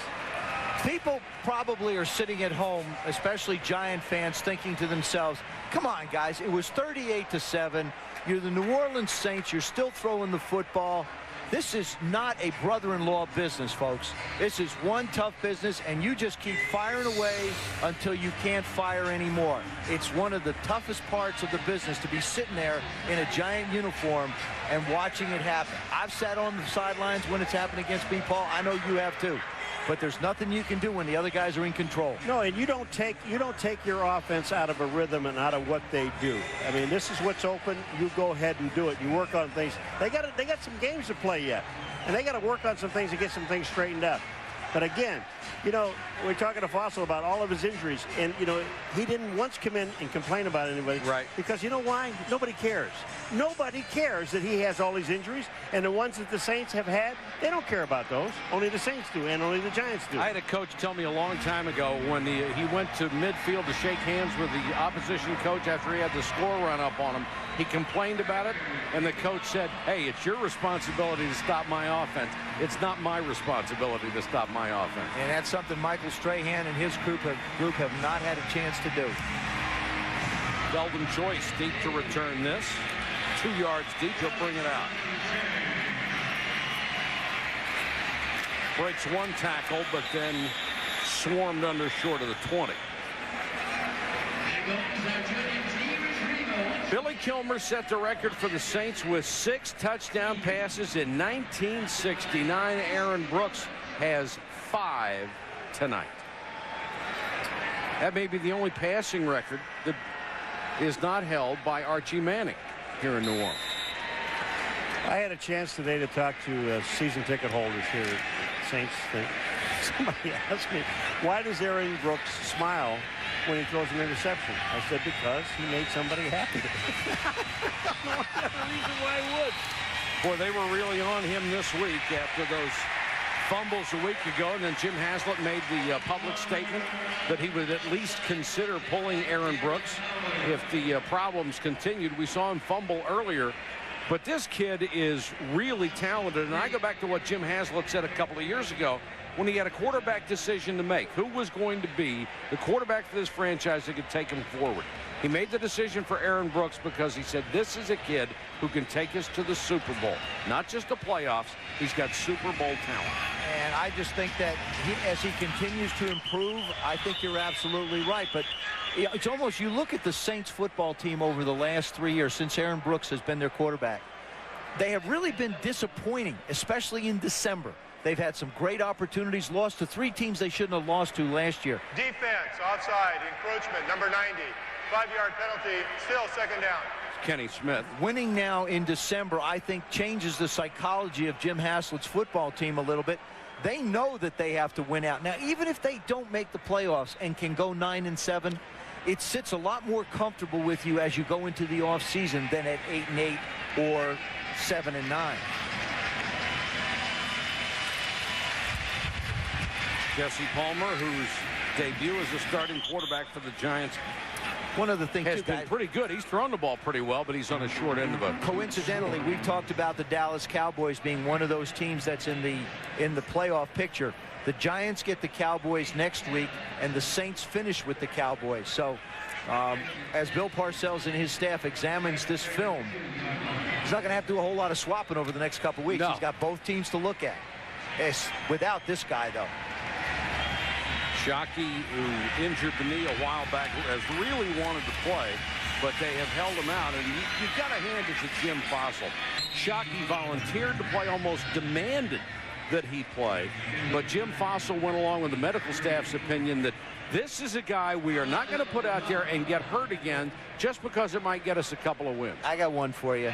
People probably are sitting at home, especially Giant fans, thinking to themselves, come on, guys, it was 38-7. You're the New Orleans Saints. You're still throwing the football. This is not a brother-in-law business, folks. This is one tough business, and you just keep firing away until you can't fire anymore. It's one of the toughest parts of the business to be sitting there in a Giant uniform and watching it happen. I've sat on the sidelines when it's happened against me, Paul. I know you have too. But there's nothing you can do when the other guys are in control. No, and you don't take your offense out of a rhythm and out of what they do. I mean, this is what's open. You go ahead and do it. You work on things. They got some games to play yet, and they got to work on some things to get some things straightened up. But again, you know, we're talking to Fossil about all of his injuries, and you know, he didn't once come in and complain about anybody. Right. Because you know why? Nobody cares. Nobody cares that he has all these injuries, and the ones that the Saints have had, they don't care about those. Only the Saints do, and only the Giants do. I had a coach tell me a long time ago when he went to midfield to shake hands with the opposition coach after he had the score run up on him. He complained about it, and the coach said, hey, it's your responsibility to stop my offense. It's not my responsibility to stop my offense. And that's something Michael Strahan and his group have not had a chance to do. Sheldon Joyce deep to return this. 2 yards deep, he'll bring it out. Breaks 1 tackle, but then swarmed under short of the 20. Billy Kilmer set the record for the Saints with 6 touchdown passes in 1969. Aaron Brooks has 5 tonight. That may be the only passing record that is not held by Archie Manning here in New Orleans. I had a chance today to talk to season ticket holders here at Saints thing. Somebody asked me, why does Aaron Brooks smile when he throws an interception? I said, because he made somebody happy. I don't know the reason why I would. Boy, they were really on him this week after those fumbles a week ago, and then Jim Haslett made the public statement that he would at least consider pulling Aaron Brooks if the problems continued. We saw him fumble earlier, but this kid is really talented, and I go back to what Jim Haslett said a couple of years ago when he had a quarterback decision to make. Who was going to be the quarterback for this franchise that could take him forward? He made the decision for Aaron Brooks because he said this is a kid who can take us to the Super Bowl. Not just the playoffs, he's got Super Bowl talent. And I just think that as he continues to improve, I think you're absolutely right. But it's almost, you look at the Saints football team over the last 3 years since Aaron Brooks has been their quarterback. They have really been disappointing, especially in December. They've had some great opportunities, lost to 3 teams they shouldn't have lost to last year. Defense, offside, encroachment, number 90. 5-yard penalty, still second down. Kenny Smith. Winning now in December, I think, changes the psychology of Jim Haslett's football team a little bit. They know that they have to win out. Now, even if they don't make the playoffs and can go 9-7, it sits a lot more comfortable with you as you go into the offseason than at 8-8 or 7-9. Jesse Palmer, whose debut as a starting quarterback for the Giants, one of the things has been pretty good. He's thrown the ball pretty well, but he's on a short end of it. Coincidentally, we've talked about the Dallas Cowboys being one of those teams that's in the playoff picture. The Giants get the Cowboys next week, and the Saints finish with the Cowboys. So as Bill Parcells and his staff examines this film, he's not going to have to do a whole lot of swapping over the next couple weeks. No. He's got both teams to look at. It's without this guy, though. Shockey, who injured the knee a while back, has really wanted to play, but they have held him out. And you've got to hand it to Jim Fossil. Shockey volunteered to play, almost demanded that he played. But Jim Fossil went along with the medical staff's opinion that this is a guy we are not going to put out there and get hurt again just because it might get us a couple of wins. I got one for you.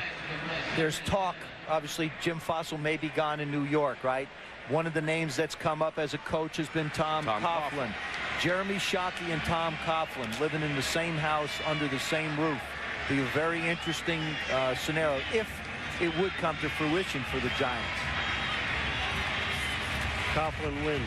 There's talk, obviously, Jim Fossil may be gone in New York, right? One of the names that's come up as a coach has been Tom Coughlin. Jeremy Shockey and Tom Coughlin living in the same house under the same roof. Be a very interesting scenario if it would come to fruition for the Giants. Coughlin wins.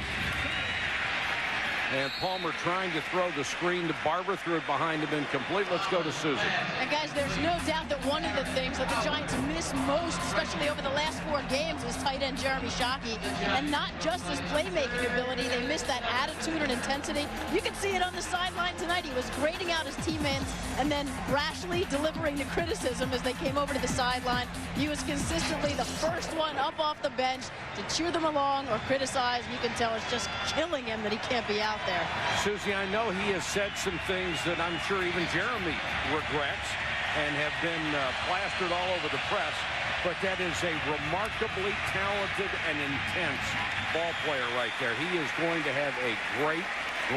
And Palmer trying to throw the screen to Barber, threw it behind him incomplete. Let's go to Susan. And guys, there's no doubt that one of the things that the Giants miss most, especially over the last 4 games, is tight end Jeremy Shockey. And not just his playmaking ability, they missed that attitude and intensity. You can see it on the sideline tonight. He was grading out his teammates and then brashly delivering the criticism as they came over to the sideline. He was consistently the first one up off the bench to cheer them along or criticize. You can tell it's just killing him that he can't be out there. Susie, I know he has said some things that I'm sure even Jeremy regrets and have been plastered all over the press, but that is a remarkably talented and intense ball player right there. He is going to have a great,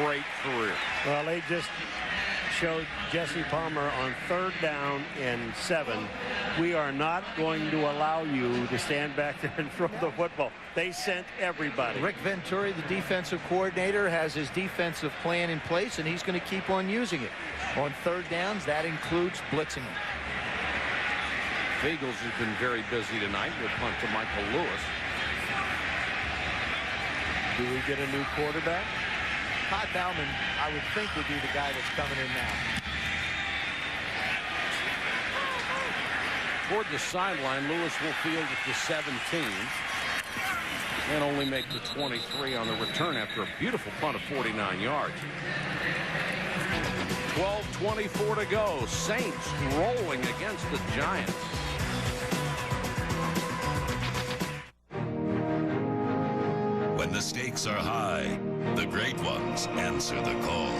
great career. Well, they just showed Jesse Palmer on 3rd down and 7. We are not going to allow you to stand back there and throw the football. They sent everybody. Rick Venturi, the defensive coordinator, has his defensive plan in place, and he's going to keep on using it. On 3rd downs, that includes blitzing them. Fagels has been very busy tonight with punt to Michael Lewis. Do we get a new quarterback? Todd Bauman, I would think, would be the guy that's coming in now. Toward the sideline, Lewis will field at the 17 and only make the 23 on the return after a beautiful punt of 49 yards. 12:24 to go. Saints rolling against the Giants. When the stakes are high, the great ones answer the call.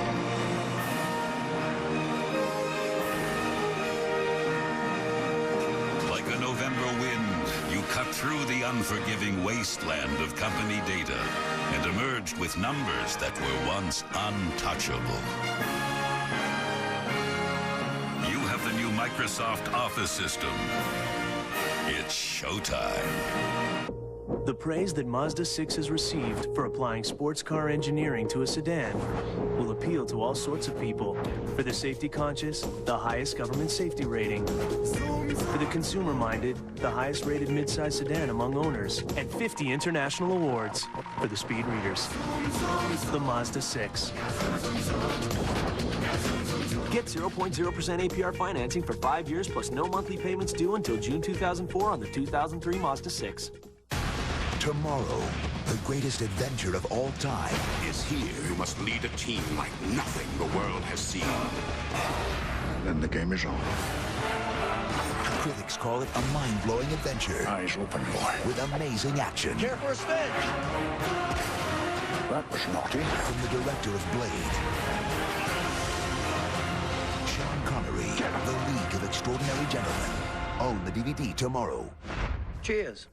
Like a November wind, you cut through the unforgiving wasteland of company data and emerged with numbers that were once untouchable. You have the new Microsoft Office system. It's showtime. The praise that Mazda 6 has received for applying sports car engineering to a sedan will appeal to all sorts of people. For the safety conscious, the highest government safety rating. For the consumer minded, the highest rated midsize sedan among owners, and 50 international awards. For the speed readers, the Mazda 6. Get 0.0% APR financing for 5 years plus no monthly payments due until June 2004 on the 2003 Mazda 6. Tomorrow, the greatest adventure of all time is here. You must lead a team like nothing the world has seen. Then the game is on. Critics call it a mind-blowing adventure. Eyes open, boy. With amazing action. Care for a spin? That was naughty. From the director of Blade, Sean Connery, The League of Extraordinary Gentlemen. Own the DVD tomorrow. Cheers.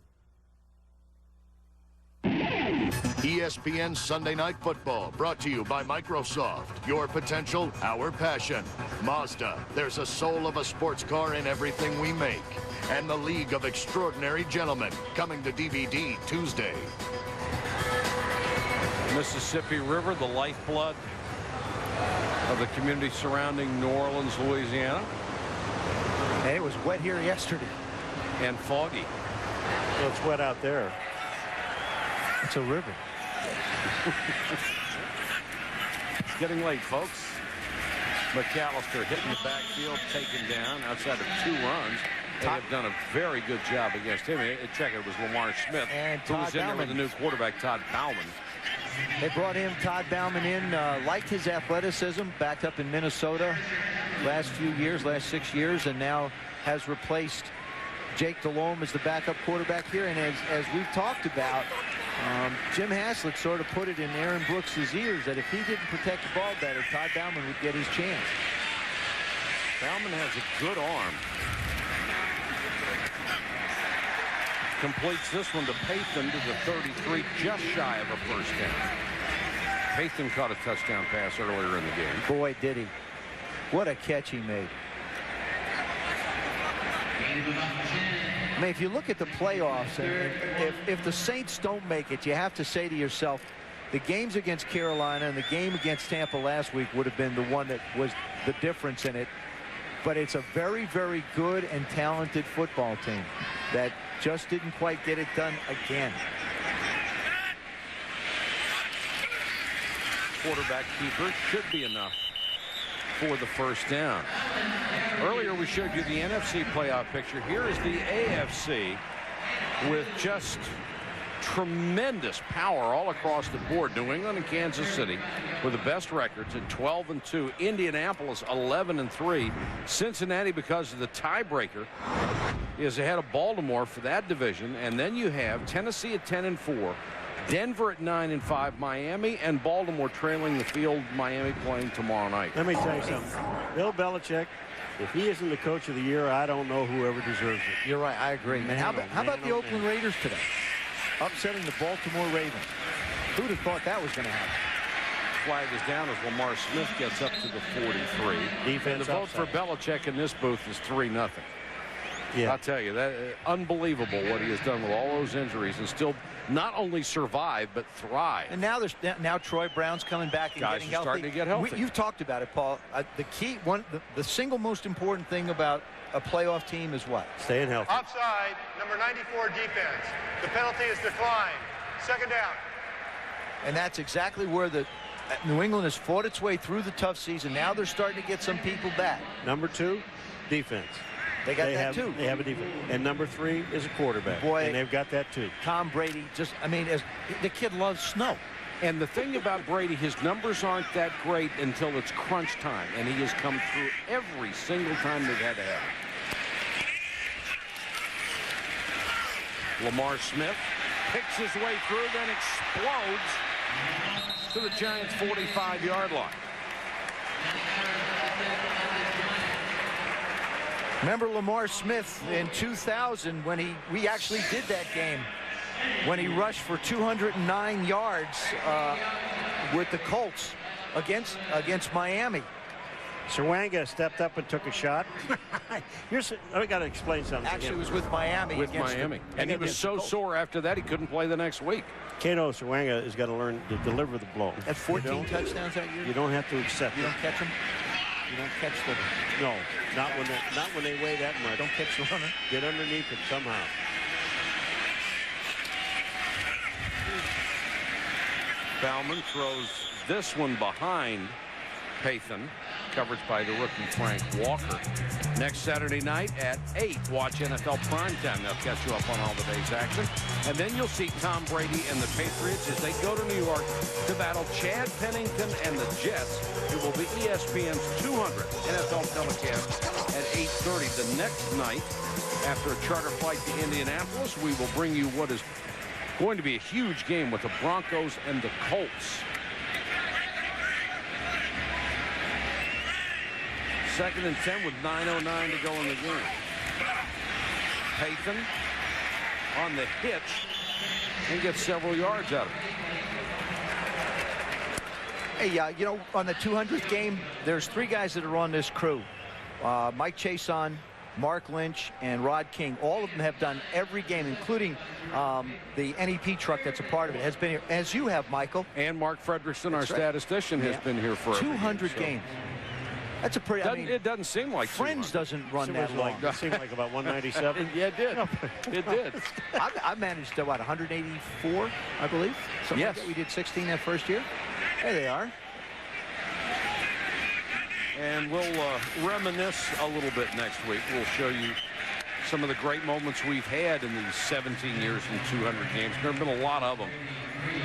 ESPN Sunday Night Football, brought to you by Microsoft. Your potential, our passion. Mazda, there's a soul of a sports car in everything we make. And The League of Extraordinary Gentlemen, coming to DVD Tuesday. Mississippi River, the lifeblood of the community surrounding New Orleans, Louisiana. Hey, it was wet here yesterday. And foggy. Well, it's wet out there. It's a river. It's getting late, folks. McAllister hitting the backfield, taken down outside of 2 runs. They have done a very good job against him. Check it was Lamar Smith, and who was in there with the new quarterback, Todd Bauman. They brought him, Todd Bauman, in, liked his athleticism, backed up in Minnesota last 6 years, and now has replaced Jake Delhomme as the backup quarterback here. And as we've talked about, Jim Haslett sort of put it in Aaron Brooks' ears that if he didn't protect the ball better, Todd Bauman would get his chance. Bauman has a good arm. Completes this one to Pathan to the 33, just shy of a first down. Pathan caught a touchdown pass earlier in the game. Boy, did he. What a catch he made. I mean, if you look at the playoffs, and if the Saints don't make it, you have to say to yourself, the games against Carolina and the game against Tampa last week would have been the one that was the difference in it. But it's a very, very good and talented football team that just didn't quite get it done again. Quarterback keeper should be enough for the first down. Earlier we showed you the NFC playoff picture. Here is the AFC with just tremendous power all across the board. New England and Kansas City with the best records at 12-2. Indianapolis 11-3. Cincinnati, because of the tiebreaker, is ahead of Baltimore for that division. And then you have Tennessee at 10-4. Denver at 9-5. Miami and Baltimore trailing the field. Miami playing tomorrow night. Let me tell you something. Bill Belichick, if he isn't the coach of the year, I don't know whoever deserves it. You're right. I agree. Man, how about the Oakland Raiders today? Upsetting the Baltimore Ravens. Who'd have thought that was going to happen? Flag is down as Lamar Smith gets up to the 43. Defense and the vote upside. for Belichick in this booth is 3-0. Yeah. I'll tell you, that unbelievable what he has done with all those injuries and still not only survive but thrive. And now Troy Brown's coming back and Guys getting are healthy. starting to get healthy. You've talked about it, Paul. The single most important thing about a playoff team is what? Staying healthy. Offside, number 94 defense. The penalty is declined. Second down. And that's exactly where the New England has fought its way through the tough season. Now they're starting to get some people back. Number 2, defense. They got that too. They have a defense. And number 3 is a quarterback. Boy, and they've got that too. Tom Brady the kid loves snow. And the thing about Brady, his numbers aren't that great until it's crunch time. And he has come through every single time they've had to have it. Lamar Smith picks his way through, then explodes to the Giants' 45-yard line. Remember Lamar Smith in 2000 when we actually did that game when he rushed for 209 yards with the Colts against Miami. Serwanga stepped up and took a shot. I got to explain something. Actually, it was with Miami. And he was so sore after that he couldn't play the next week. Kato Serwanga has got to learn to deliver the blow. At 14 touchdowns that year? You don't have to accept. You don't catch him? You don't catch the... No, not when they weigh that much. Don't catch the runner? Get underneath it somehow. Bauman throws this one behind Pathan. Coverage by the rookie Frank Walker. Next Saturday night at 8, watch NFL Primetime. They'll catch you up on all the day's action. And then you'll see Tom Brady and the Patriots as they go to New York to battle Chad Pennington and the Jets. It will be ESPN's 200th NFL telecast at 8:30. The next night, after a charter flight to Indianapolis, we will bring you what is going to be a huge game with the Broncos and the Colts. Second and 10 with 9:09 to go in the game. Pathan on the hitch and gets several yards out of it. Hey, you know, on the 200th game, there's 3 guys that are on this crew. Mike Chason, Mark Lynch, and Rod King. All of them have done every game, including the NEP truck that's a part of it. Has been here, as you have, Michael. And Mark Fredrickson, our statistician, has been here for 200 games. That's a pretty. It doesn't seem like Friends doesn't run that long. It seemed like about 197. Yeah, it did. It did. I managed to, 184, I believe. Something like that. We did 16 that first year. There they are. And we'll reminisce a little bit next week. We'll show you some of the great moments we've had in these 17 years and 200 games. There have been a lot of them.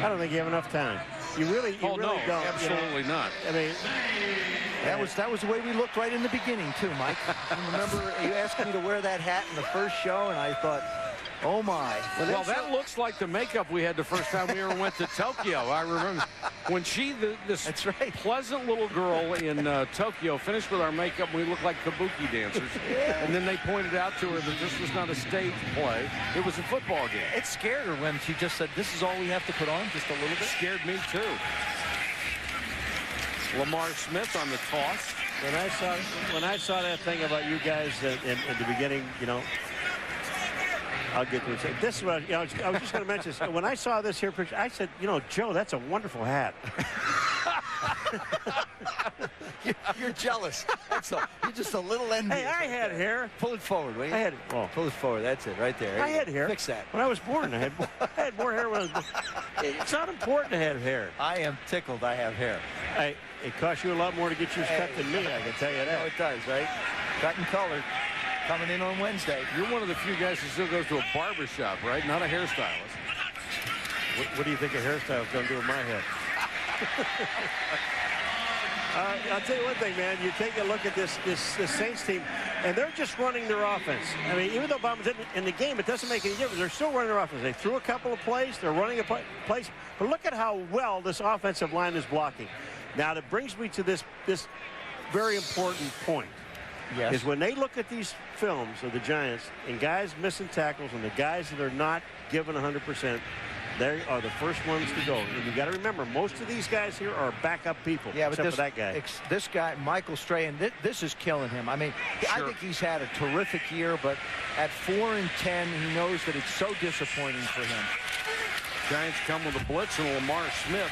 I don't think you have enough time. You really don't. Absolutely not. I mean, that was the way we looked right in the beginning too, Mike. And remember, you asked me to wear that hat in the first show, and I thought, Oh, my. Well, that looks like the makeup we had the first time we ever went to Tokyo. I remember when this That's right. pleasant little girl in Tokyo finished with our makeup, and we looked like kabuki dancers. Yeah. And then they pointed out to her that this was not a stage play. It was a football game. It scared her when she just said, this is all we have to put on, just a little bit. Scared me, too. Lamar Smith on the toss. When I saw that thing about you guys in the beginning, you know, I'll get to it. This is what, you know, I was just going to mention this. When I saw this here picture, I said, you know, Joe, that's a wonderful hat. You're jealous. You're just a little envious. Hey, I had hair. Pull it forward, will you? Pull it forward. That's it, right there. I had hair. Fix that. When I was born, I had more hair when I was born. It's not important to have hair. I am tickled I have hair. It costs you a lot more to get yours cut than me, I can tell you that. Oh, it does, right? Cut and colored. Coming in on Wednesday. You're one of the few guys who still goes to a barber shop, right? Not a hairstylist. What do you think a hairstyle is going to do with my head? I'll tell you one thing, man. You take a look at this Saints team, and they're just running their offense. I mean, even though Bauman's in the game, it doesn't make any difference. They're still running their offense. They threw a couple of plays. They're running a plays. But look at how well this offensive line is blocking. Now, that brings me to this very important point. Yes. Is when they look at these films of the Giants and guys missing tackles and the guys that are not given 100%, they are the first ones to go. And you got to remember, most of these guys here are backup people, yeah, except for that guy. This guy, Michael Strahan, this is killing him. I mean, I think he's had a terrific year, but at 4-10, he knows that it's so disappointing for him. Giants come with a blitz, and Lamar Smith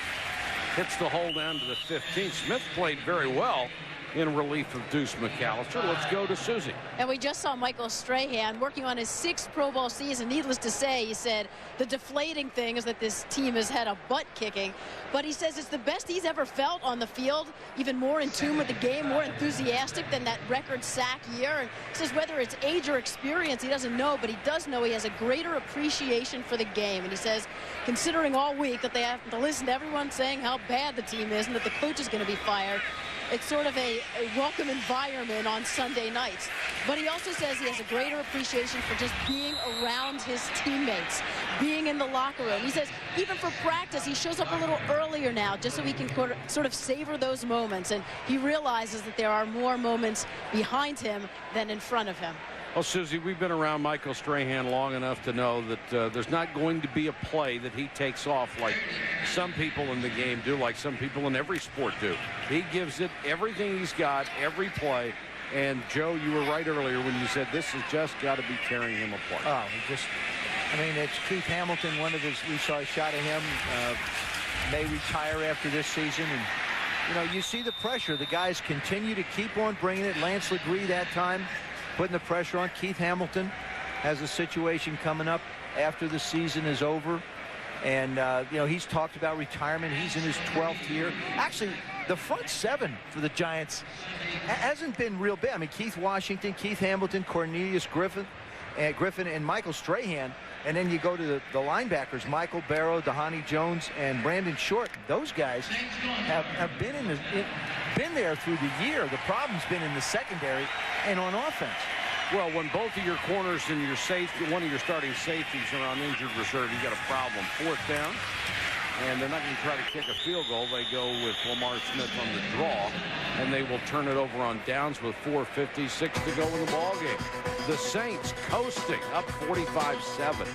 hits the hole down to the 15. Smith played very well in relief of Deuce McAllister. Let's go to Susie. And we just saw Michael Strahan working on his 6th Pro Bowl season. Needless to say, he said the deflating thing is that this team has had a butt kicking. But he says it's the best he's ever felt on the field, even more in tune with the game, more enthusiastic than that record sack year. And he says whether it's age or experience, he doesn't know, but he does know he has a greater appreciation for the game. And he says, considering all week that they have to listen to everyone saying how bad the team is and that the coach is going to be fired, it's sort of a welcome environment on Sunday nights. But he also says he has a greater appreciation for just being around his teammates, being in the locker room. He says even for practice, he shows up a little earlier now just so he can sort of savor those moments. And he realizes that there are more moments behind him than in front of him. Well, Susie, we've been around Michael Strahan long enough to know that there's not going to be a play that he takes off like some people in the game do, like some people in every sport do. He gives it everything he's got, every play. And, Joe, you were right earlier when you said this has just got to be tearing him apart. I mean, it's Keith Hamilton, we saw a shot of him, may retire after this season. And, you know, you see the pressure. The guys continue to keep on bringing it. Lance Legree that time putting the pressure on. Keith Hamilton has a situation coming up after the season is over. And, you know, he's talked about retirement. He's in his 12th year. Actually, the front 7 for the Giants hasn't been real bad. I mean, Keith Washington, Keith Hamilton, Cornelius Griffin, and Michael Strahan. And then you go to the linebackers, Michael Barrow, Dahani Jones, and Brandon Short. Those guys have been there through the year. The problem's been in the secondary and on offense. Well, when both of your corners and your one of your starting safeties are on injured reserve, you got a problem. 4th down, and they're not going to try to kick a field goal. They go with Lamar Smith on the draw, and they will turn it over on downs with 4:56 to go in the ball game. The Saints coasting up 45-7.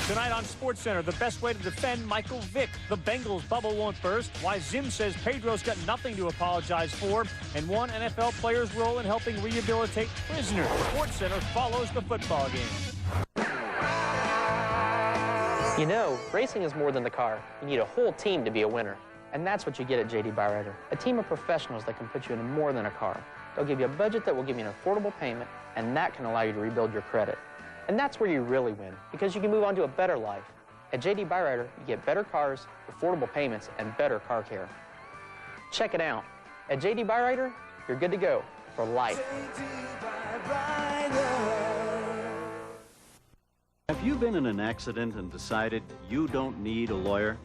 Tonight on SportsCenter, the best way to defend Michael Vick. The Bengals' bubble won't burst. Why Zim says Pedro's got nothing to apologize for. And one NFL player's role in helping rehabilitate prisoners. SportsCenter follows the football game. You know, racing is more than the car. You need a whole team to be a winner. And that's what you get at J.D. Byrider. A team of professionals that can put you into more than a car. They'll give you a budget that will give you an affordable payment, and that can allow you to rebuild your credit. And that's where you really win, because you can move on to a better life. At J.D. Byrider, you get better cars, affordable payments, and better car care. Check it out. At J.D. Byrider, you're good to go for life. Have you been in an accident and decided you don't need a lawyer?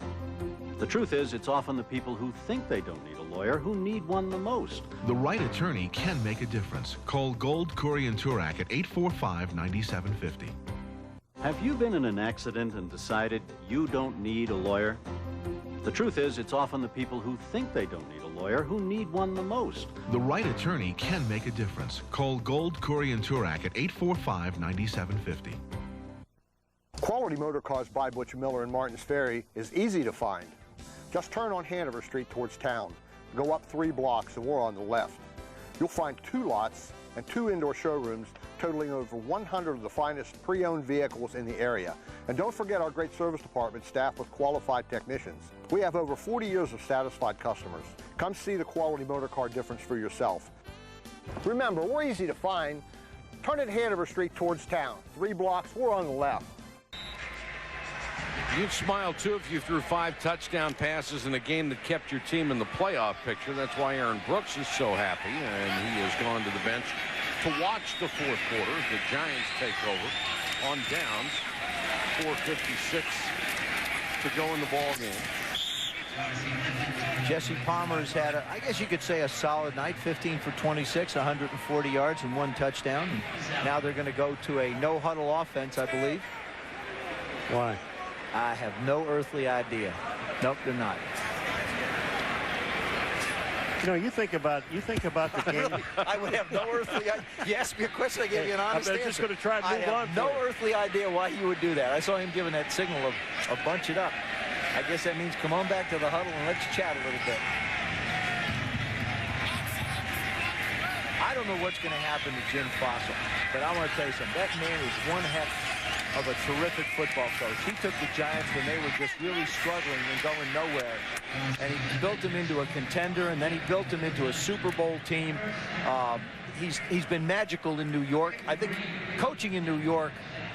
The truth is, it's often the people who think they don't need a lawyer who need one the most. The right attorney can make a difference. Call Gold, Curry & Turak at 845-9750. Have you been in an accident and decided you don't need a lawyer? The truth is, it's often the people who think they don't need a lawyer who need one the most. The right attorney can make a difference. Call Gold, Curry & Turak at 845-9750. Quality Motor Cars by Butch Miller in Martins Ferry is easy to find. Just turn on Hanover Street towards town. Go up 3 blocks and we're on the left. You'll find 2 lots and 2 indoor showrooms totaling over 100 of the finest pre-owned vehicles in the area. And don't forget our great service department staffed with qualified technicians. We have over 40 years of satisfied customers. Come see the Quality Motor Car difference for yourself. Remember, we're easy to find. Turn at Hanover Street towards town. 3 blocks, we're on the left. You'd smile, too, if you threw 5 touchdown passes in a game that kept your team in the playoff picture. That's why Aaron Brooks is so happy, and he has gone to the bench to watch the 4th quarter as the Giants take over on downs. 4:56 to go in the ball game. Jesse Palmer's had, I guess you could say, a solid night. 15 for 26, 140 yards, and 1 touchdown. And now they're going to go to a no-huddle offense, I believe. Why? I have no earthly idea. Nope, they're not. You know, you think about the game. I would have no earthly idea. You asked me a question, I gave you an honest answer. I'm just going to try and move on. I have no earthly idea why you would do that. I saw him giving that signal of bunch it up. I guess that means come on back to the huddle and let's chat a little bit. I don't know what's going to happen to Jim Fossil, but I want to tell you something. That man is one heck of a terrific football coach. He took the Giants when they were just really struggling and going nowhere, and he built them into a contender, and then he built them into a Super Bowl team. He's been magical in New York. I think coaching in New York,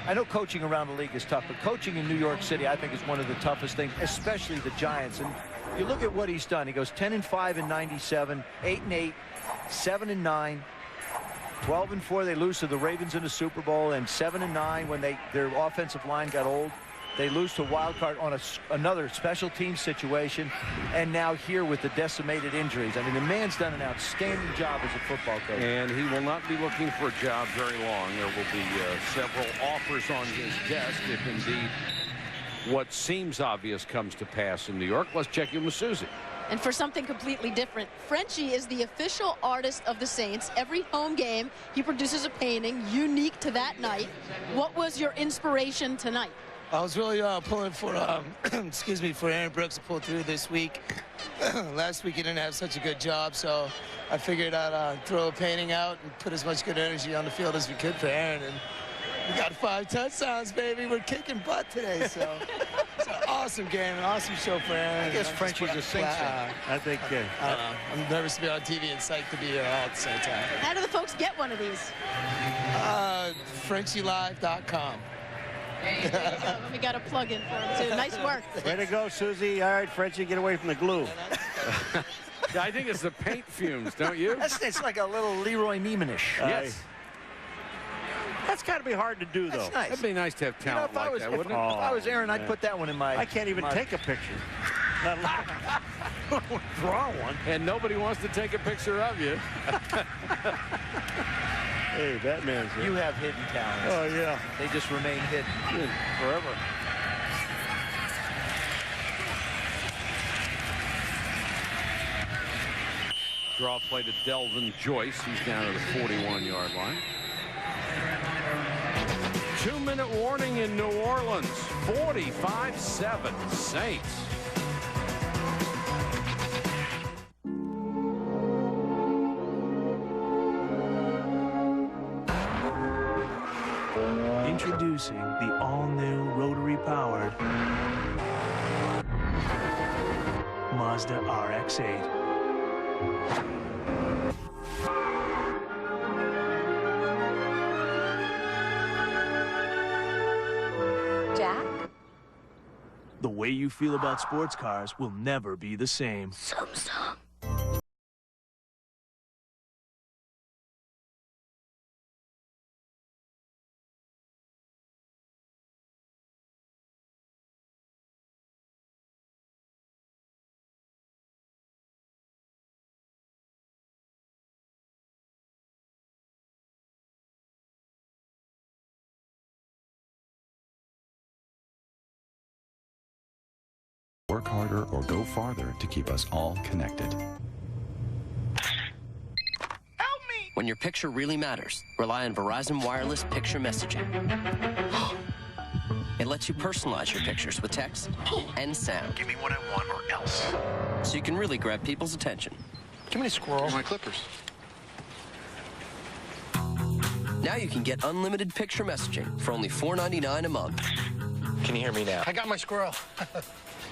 I know coaching around the league is tough, but coaching in New York City, I think, is one of the toughest things, especially the Giants. And you look at what he's done. He goes 10-5 in '97, 8-8, 7-9. 12-4, they lose to the Ravens in the Super Bowl, and 7-9 when their offensive line got old. They lose to wild card on another special team situation, and now here with the decimated injuries. I mean, the man's done an outstanding job as a football coach. And he will not be looking for a job very long. There will be several offers on his desk if indeed what seems obvious comes to pass in New York. Let's check in with Susie. And for something completely different, Frenchie is the official artist of the Saints. Every home game, he produces a painting unique to that night. What was your inspiration tonight? I was really pulling for, excuse me, for Aaron Brooks to pull through this week. Last week he didn't have such a good job, so I figured I'd throw a painting out and put as much good energy on the field as we could for Aaron. And we got 5 touchdowns, baby. We're kicking butt today, so it's an awesome game, an awesome show for Aaron. I guess Frenchie's a Saints fan. I think. I'm nervous to be on TV and psyched to be here all at the same time. How do the folks get one of these? FrenchieLive.com. We got a plug-in for him, too. Nice work. Way to go, Susie. All right, Frenchie, get away from the glue. Yeah, I think it's the paint fumes, don't you? It's like a little Leroy Neiman-ish. Yes. That's got to be hard to do, though. That's nice. That'd be nice to have talent like that, wouldn't it? If I was Aaron, I'd put that one in my... I can't even take a picture. Draw one. And nobody wants to take a picture of you. Hey, Batman's here. You have hidden talents. Oh, yeah. They just remain hidden forever. Draw play to Delvin Joyce. He's down at the 41-yard line. 2-minute warning in New Orleans. 45-7 Saints. Introducing the all-new rotary-powered Mazda RX-8. Jack? The way you feel about sports cars will never be the same. harder or go farther to keep us all connected. When your picture really matters, rely on Verizon Wireless Picture Messaging. It lets you personalize your pictures with text and sound. Give me what I want or else. So you can really grab people's attention. Too many squirrels. My clippers. Now you can get unlimited picture messaging for only $4.99 a month. Can you hear me now? I got my squirrel.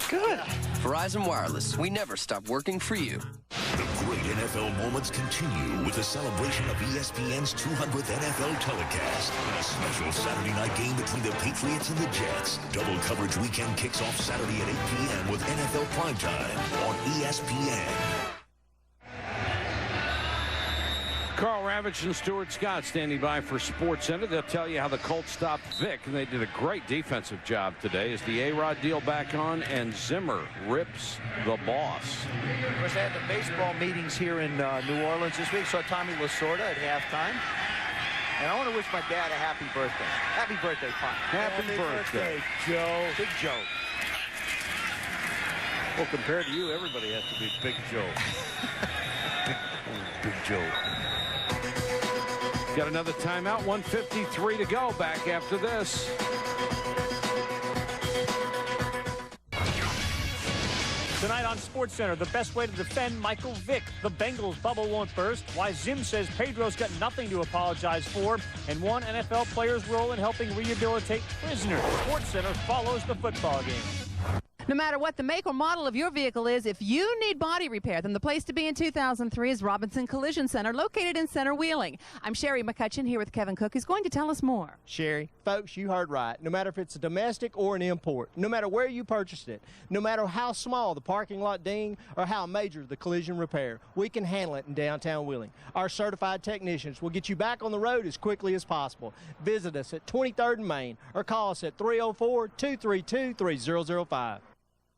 Good. Verizon Wireless. We never stop working for you. The great NFL moments continue with a celebration of ESPN's 200th NFL telecast and a special Saturday night game between the Patriots and the Jets. Double coverage weekend kicks off Saturday at 8 p.m. with NFL Primetime on ESPN. Carl Ravitch and Stuart Scott standing by for SportsCenter. They'll tell you how the Colts stopped Vic, and they did a great defensive job today as the A-Rod deal back on, and Zimmer rips the boss. Of course, they had the baseball meetings here in New Orleans this week. Saw Tommy Lasorda at halftime. And I want to wish my dad a happy birthday. Happy birthday, Pop. Happy birthday, Joe. Big Joe. Well, compared to you, everybody has to be Big Joe. Big Joe. Got another timeout, 1:53 to go. Back after this. Tonight on SportsCenter, the best way to defend Michael Vick. The Bengals bubble won't burst. Why Zim says Pedro's got nothing to apologize for. And one NFL player's role in helping rehabilitate prisoners. SportsCenter follows the football game. No matter what the make or model of your vehicle is, if you need body repair, then the place to be in 2003 is Robinson Collision Center, located in Center Wheeling. I'm Sherry McCutcheon here with Kevin Cook, who's going to tell us more. Sherry, folks, you heard right. No matter if it's a domestic or an import, no matter where you purchased it, no matter how small the parking lot ding or how major the collision repair, we can handle it in downtown Wheeling. Our certified technicians will get you back on the road as quickly as possible. Visit us at 23rd and Main or call us at 304-232-3005.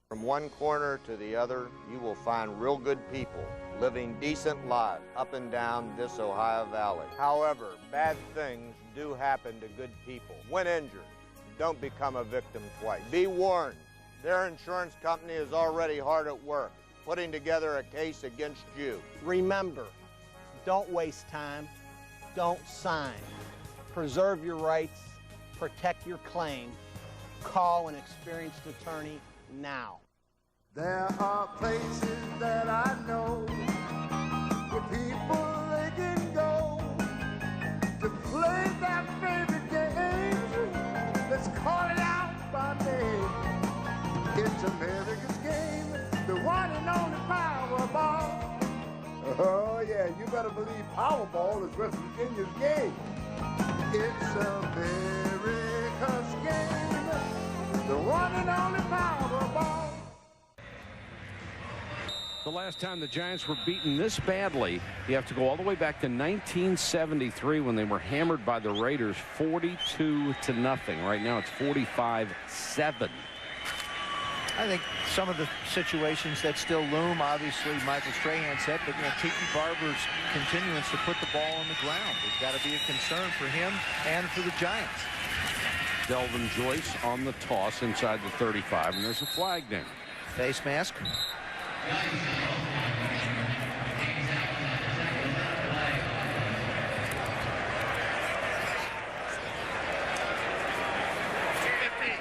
From one corner to the other, you will find real good people living decent lives up and down this Ohio Valley. However, bad things do happen to good people. When injured, don't become a victim twice. Be warned, their insurance company is already hard at work, putting together a case against you. Remember, don't waste time, don't sign. Preserve your rights, protect your claim. Call an experienced attorney now. There are places that I know where people they can go to play their favorite game. Let's call it out by name. It's America's game, the one and only Powerball. Oh yeah, you better believe Powerball is West Virginia's game. It's America's game, the one and only Powerball. The last time the Giants were beaten this badly, you have to go all the way back to 1973 when they were hammered by the Raiders 42-0. Right now it's 45-7. I think some of the situations that still loom, obviously Michael Strahan said, but Tiki Barber's continuance to put the ball on the ground. There's got to be a concern for him and for the Giants. Delvin Joyce on the toss inside the 35, and there's a flag down. Face mask.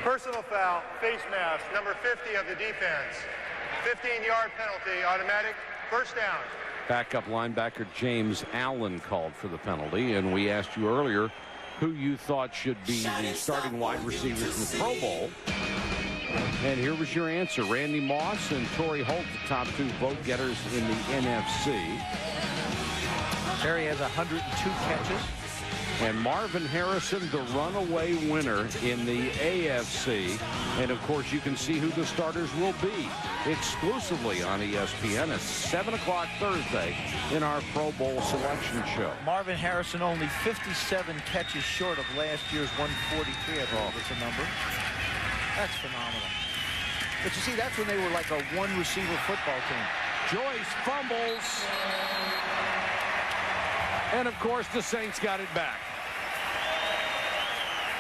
Personal foul, face mask, number 50 of the defense. 15-yard penalty, automatic, first down. Backup linebacker James Allen called for the penalty, and we asked you earlier who you thought should be the starting wide receivers in the Pro Bowl. And here was your answer. Randy Moss and Torrey Holt, the top two vote getters in the NFC. Terry has 102 catches. And Marvin Harrison, the runaway winner in the AFC. And, of course, you can see who the starters will be exclusively on ESPN at 7 o'clock Thursday in our Pro Bowl selection show. Marvin Harrison only 57 catches short of last year's 143, I believe it's a number. That's phenomenal. But you see, that's when they were like a one-receiver football team. Joyce fumbles. And, of course, the Saints got it back.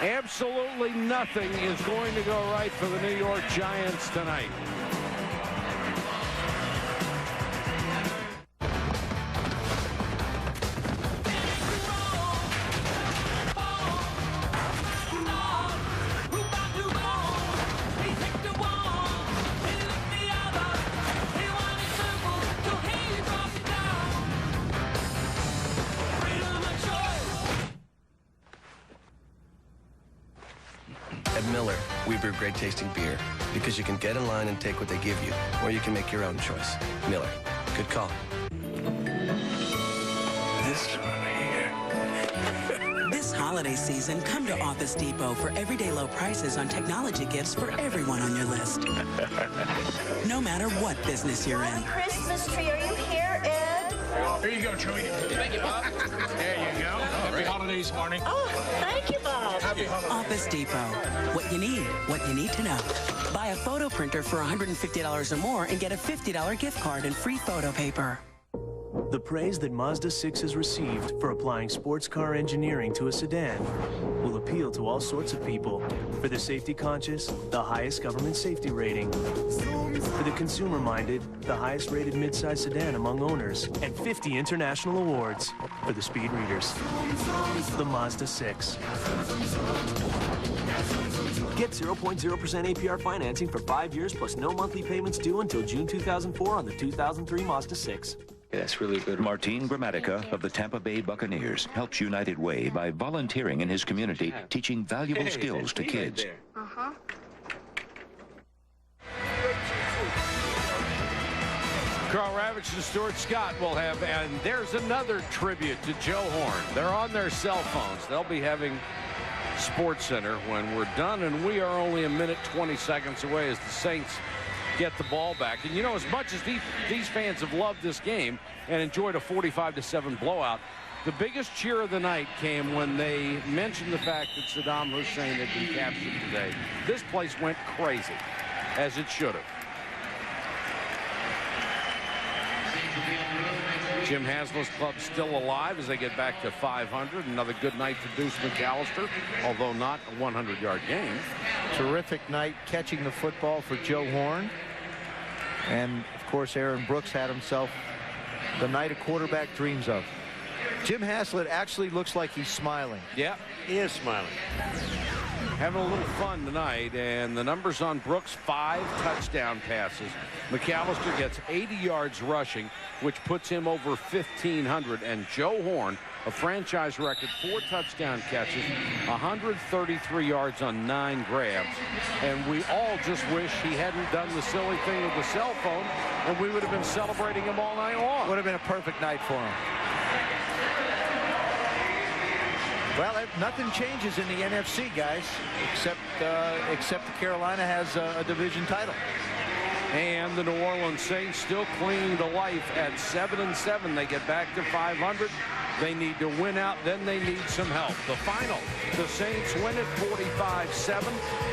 Absolutely nothing is going to go right for the New York Giants tonight. brew great tasting beer because you can get in line and take what they give you, or you can make your own choice. Miller, good call. This one here. This holiday season, come to Office Depot for everyday low prices on technology gifts for everyone on your list. No matter what business you're in. Christmas tree, are you here, Ed? Here you go, Joey. Thank you, Bob. There you go. Happy holidays, Marnie. Oh, thank you, Bob. Happy holidays. Office Depot. What you need to know. Buy a photo printer for $150 or more and get a $50 gift card and free photo paper. The praise that Mazda 6 has received for applying sports car engineering to a sedan will appeal to all sorts of people. For the safety conscious, the highest government safety rating. For the consumer-minded, the highest rated midsize sedan among owners, and 50 international awards. For the speed readers, the Mazda 6. Get 0.0% APR financing for 5 years plus no monthly payments due until June 2004 on the 2003 Mazda 6. That's really good. Martin Gramatica of the Tampa Bay Buccaneers helps United Way by volunteering in his community, teaching valuable skills to kids. Uh-huh. Carl Ravitch and Stuart Scott will have, and there's another tribute to Joe Horn. They're on their cell phones. They'll be having Sports Center when we're done, and we are only a minute 20 seconds away as the Saints get the ball back. And you know, as much as these fans have loved this game and enjoyed a 45-7 blowout, the biggest cheer of the night came when they mentioned the fact that Saddam Hussein had been captured today. This place went crazy, as it should have. Jim Haslam's club still alive as they get back to 500. Another good night for Deuce McAllister, although not a 100-yard game. Terrific night catching the football for Joe Horn. And, of course, Aaron Brooks had himself the night a quarterback dreams of. Jim Haslett actually looks like he's smiling. Yeah, he is smiling. Having a little fun tonight, and the numbers on Brooks: 5 touchdown passes. McAllister gets 80 yards rushing, which puts him over 1,500. And Joe Horn, a franchise record, 4 touchdown catches, 133 yards on 9 grabs. And we all just wish he hadn't done the silly thing with the cell phone, and we would have been celebrating him all night long. Would have been a perfect night for him. Well, nothing changes in the NFC, guys, except Carolina has a division title. And the New Orleans Saints still clinging to life at 7-7. They get back to 500. They need to win out, then they need some help. The final, the Saints win it 45-7.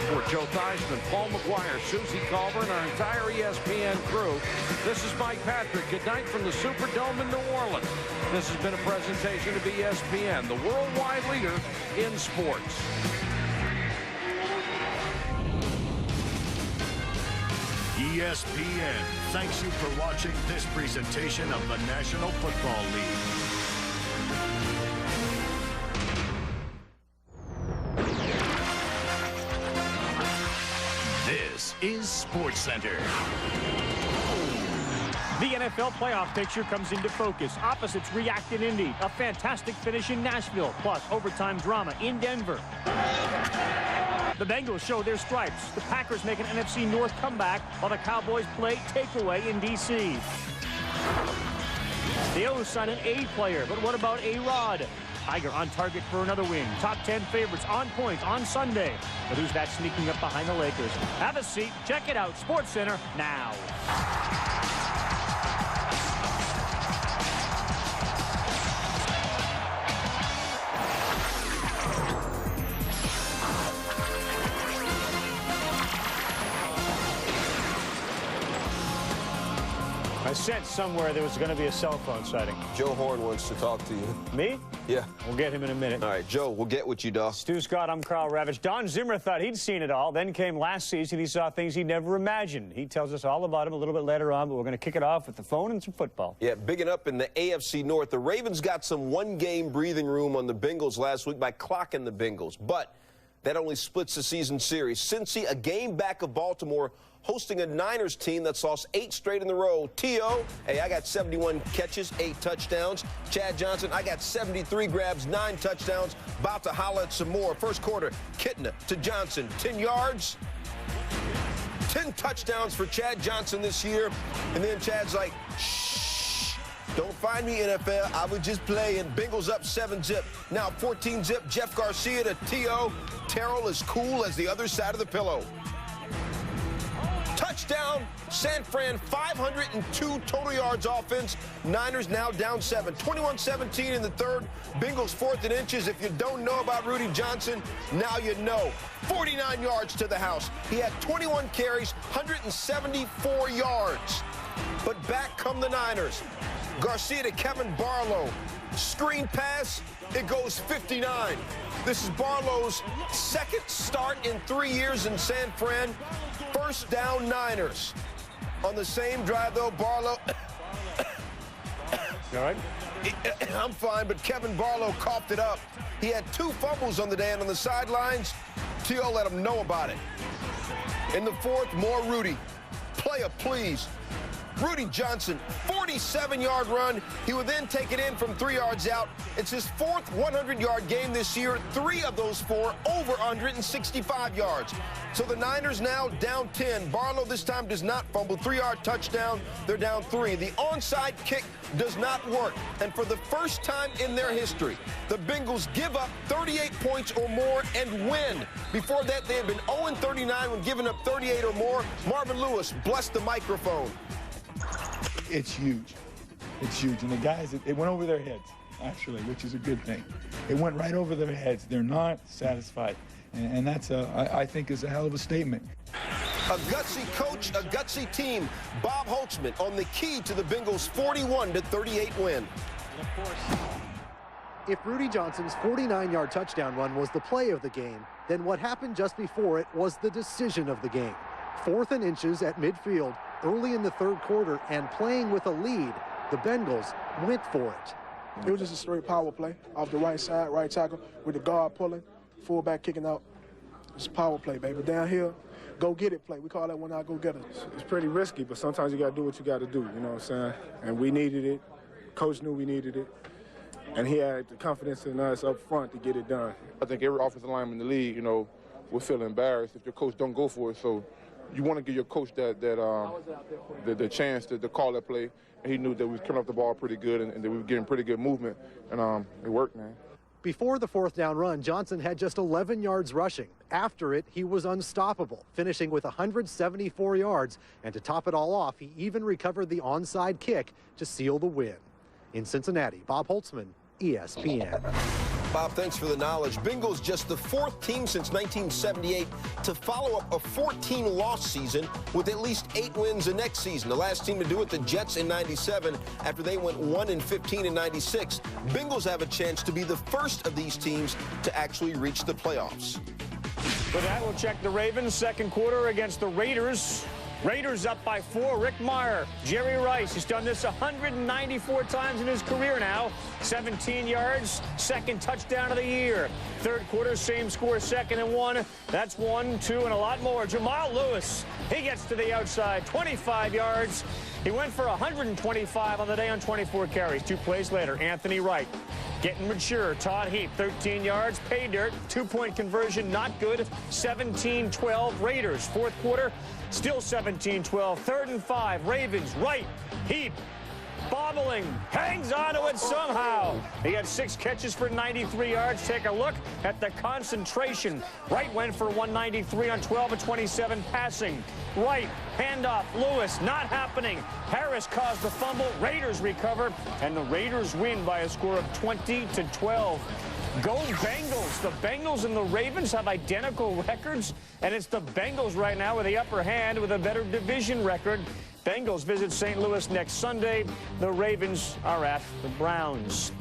For Joe Theismann, Paul McGuire, Susie Culver, and our entire ESPN crew, this is Mike Patrick. Good night from the Superdome in New Orleans. This has been a presentation of ESPN, the worldwide leader in sports. ESPN thanks you for watching this presentation of the National Football League. This is SportsCenter. The NFL playoff picture comes into focus. Opposites react in Indy. A fantastic finish in Nashville, plus overtime drama in Denver. The Bengals show their stripes. The Packers make an NFC North comeback, while the Cowboys play takeaway in D.C. The O's sign an A player, but what about A-Rod? Tiger on target for another win. Top 10 favorites on points on Sunday. But who's that sneaking up behind the Lakers? Have a seat. Check it out. SportsCenter now. I sensed somewhere there was going to be a cell phone sighting. Joe Horn wants to talk to you. Me? Yeah. We'll get him in a minute. All right, Joe, we'll get with you, dog. Stu Scott, I'm Carl Ravitch. Don Zimmer thought he'd seen it all. Then came last season. He saw things he never imagined. He tells us all about him a little bit later on, but we're going to kick it off with the phone and some football. Yeah, bigging up in the AFC North. The Ravens got some one-game breathing room on the Bengals last week by clocking the Bengals, but that only splits the season series. Cincy, a game back of Baltimore, hosting a Niners team that's lost 8 straight in a row. T.O., hey, I got 71 catches, 8 touchdowns. Chad Johnson, I got 73 grabs, 9 touchdowns. About to holler at some more. First quarter, Kitna to Johnson, 10 yards, 10 touchdowns for Chad Johnson this year. And then Chad's like, shh, don't find me, NFL. I was just playing. Bengals up 7-zip. Now 14-zip. Jeff Garcia to T.O. Terrell is cool as the other side of the pillow. Touchdown, San Fran, 502 total yards offense. Niners now down 7. 21-17 in the third. Bengals 4th and inches. If you don't know about Rudy Johnson, now you know. 49 yards to the house. He had 21 carries, 174 yards. But back come the Niners. Garcia to Kevin Barlow. Screen pass, it goes 59. This is Barlow's second start in 3 years in San Fran. First down, Niners. On the same drive, though, Barlow. All right? I'm fine, but Kevin Barlow coughed it up. He had 2 fumbles on the day, and on the sidelines, T.O. let him know about it. In the fourth, more Rudy. Player, please. Rudy Johnson, 47-yard run. He would then take it in from 3 yards out. It's his 4th 100-yard game this year. 3 of those 4 over 165 yards. So the Niners now down 10. Barlow this time does not fumble. 3-yard touchdown. They're down 3. The onside kick does not work. And for the first time in their history, the Bengals give up 38 points or more and win. Before that, they had been 0-39 when giving up 38 or more. Marvin Lewis blessed the microphone. It's huge. It's huge. And the guys, it went over their heads, actually, which is a good thing. It went right over their heads. They're not satisfied. And that's, I think, is a hell of a statement. A gutsy coach, a gutsy team. Bob Holtzman on the key to the Bengals' 41-38 win. If Rudy Johnson's 49-yard touchdown run was the play of the game, then what happened just before it was the decision of the game. 4th and inches at midfield, early in the third quarter, and playing with a lead, the Bengals went for it. It was just a straight power play off the right side, right tackle, with the guard pulling, fullback kicking out. It's a power play, baby. Down here, go get it play. We call that one our go getter. It's pretty risky, but sometimes you got to do what you got to do, you know what I'm saying? And we needed it. Coach knew we needed it. And he had the confidence in us up front to get it done. I think every offensive lineman in the league, you know, will feel embarrassed if your coach don't go for it. So you want to give your coach the chance to call that play. And he knew that we was coming off the ball pretty good and that we were getting pretty good movement. And it worked, man. Before the 4th down run, Johnson had just 11 yards rushing. After it, he was unstoppable, finishing with 174 yards. And to top it all off, he even recovered the onside kick to seal the win. In Cincinnati, Bob Holtzman, ESPN. Bob, thanks for the knowledge. Bengals just the 4th team since 1978 to follow up a 14-loss season with at least 8 wins the next season. The last team to do it, the Jets in 97, after they went 1-15 in 96. Bengals have a chance to be the first of these teams to actually reach the playoffs. For that, we'll check the Ravens' second quarter against the Raiders. Raiders up by 4. Rick Meyer, Jerry Rice. He's done this 194 times in his career now. 17 yards, second touchdown of the year. Third quarter, same score, 2nd and 1. That's 1, 2, and a lot more. Jamal Lewis, he gets to the outside, 25 yards. He went for 125 on the day on 24 carries. 2 plays later, Anthony Wright. Getting mature. Todd Heap, 13 yards. Pay dirt. 2-point conversion, not good. 17-12 Raiders. Fourth quarter, still 17-12. 3rd and 5. Ravens. Wright. Heap. Bobbling. Hangs onto it somehow. He had 6 catches for 93 yards. Take a look at the concentration. Wright went for 193 on 12 of 27 passing. Wright, handoff, Lewis, not happening. Harris caused the fumble. Raiders recover, and the Raiders win by a score of 20-12. Go Bengals. The Bengals and the Ravens have identical records, and it's the Bengals right now with the upper hand with a better division record. Bengals visit St. Louis next Sunday. The Ravens are at the Browns.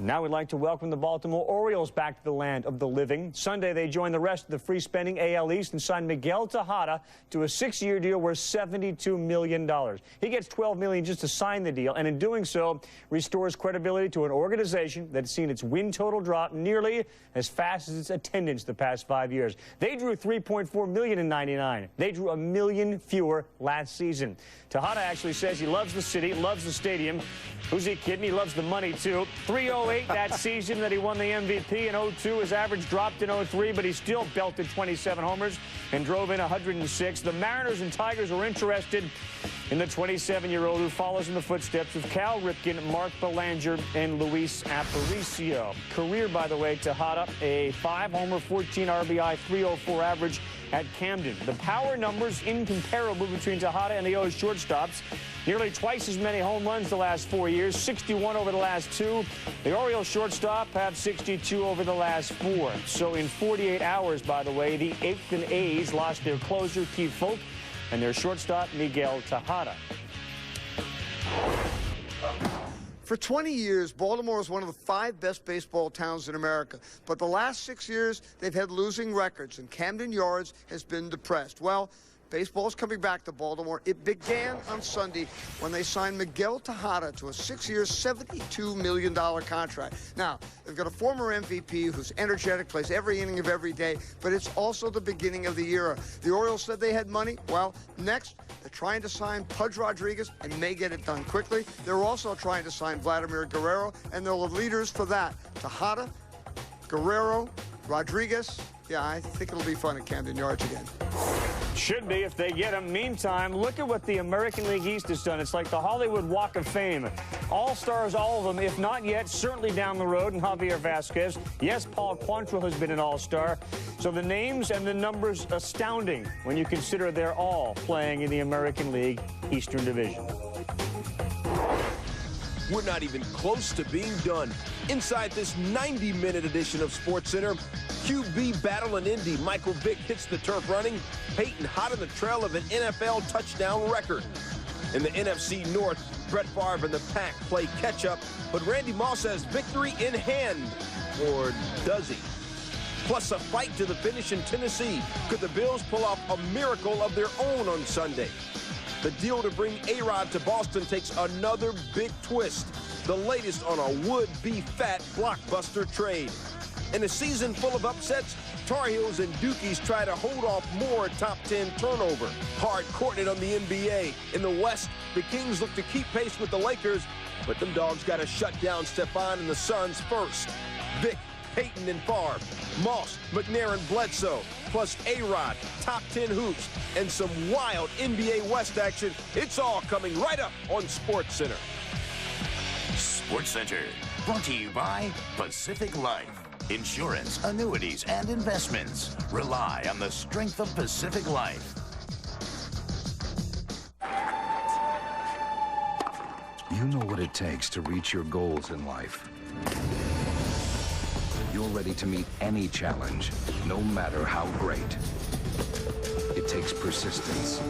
Now we'd like to welcome the Baltimore Orioles back to the land of the living. Sunday, they joined the rest of the free-spending AL East and signed Miguel Tejada to a 6-year deal worth $72 million. He gets $12 million just to sign the deal, and in doing so, restores credibility to an organization that has seen its win total drop nearly as fast as its attendance the past 5 years. They drew 3.4 million in '99. They drew 1 million fewer last season. Tejada actually says he loves the city, loves the stadium. Who's he kidding? He loves the money, too. 308 08, that season that he won the MVP. In 02, his average dropped in 03, but he still belted 27 homers and drove in 106. The Mariners and Tigers were interested in the 27-year-old who follows in the footsteps of Cal Ripken, Mark Belanger, and Luis Aparicio. Career, by the way, Tejada, a 5-homer, 14 RBI, 304 average at Camden. The power numbers incomparable between Tejada and the O's shortstops. Nearly twice as many home runs the last 4 years, 61 over the last 2. The Orioles shortstop have 62 over the last 4. So in 48 hours, by the way, the Oakland A's lost their closer, Keith Foulke, and their shortstop, Miguel Tejada. For 20 years, Baltimore is one of the 5 best baseball towns in America. But the last 6 years, they've had losing records, and Camden Yards has been depressed. Well, baseball's coming back to Baltimore. It began on Sunday when they signed Miguel Tejada to a 6-year, $72 million contract. Now, they've got a former MVP who's energetic, plays every inning of every day, but it's also the beginning of the era. The Orioles said they had money. Well, next, they're trying to sign Pudge Rodriguez and may get it done quickly. They're also trying to sign Vladimir Guerrero, and they're the leaders for that. Tejada, Guerrero, Rodriguez. Yeah, I think it'll be fun at Camden Yards again. Should be if they get him. Meantime, look at what the American League East has done. It's like the Hollywood Walk of Fame. All-stars, all of them, if not yet, certainly down the road. And Javier Vasquez. Yes, Paul Quantrill has been an all-star. So the names and the numbers astounding when you consider they're all playing in the American League Eastern Division. We're not even close to being done. Inside this 90-minute edition of SportsCenter, QB battle in Indy. Michael Vick hits the turf running. Peyton hot on the trail of an NFL touchdown record. In the NFC North, Brett Favre and the Pack play catch-up, but Randy Moss has victory in hand. Or does he? Plus a fight to the finish in Tennessee. Could the Bills pull off a miracle of their own on Sunday? The deal to bring A-Rod to Boston takes another big twist. The latest on a would-be fat blockbuster trade. In a season full of upsets, Tar Heels and Dukies try to hold off more top 10 turnover. Hard-courted on the NBA. In the West, the Kings look to keep pace with the Lakers, but them dogs got to shut down Stephon and the Suns first. Vic, Peyton, and Favre, Moss, McNair, Bledsoe, plus A-Rod, top 10 hoops, and some wild NBA West action. It's all coming right up on SportsCenter. SportsCenter, brought to you by Pacific Life. Insurance, annuities, and investments. Rely on the strength of Pacific Life. You know what it takes to reach your goals in life. You're ready to meet any challenge, no matter how great. It takes persistence,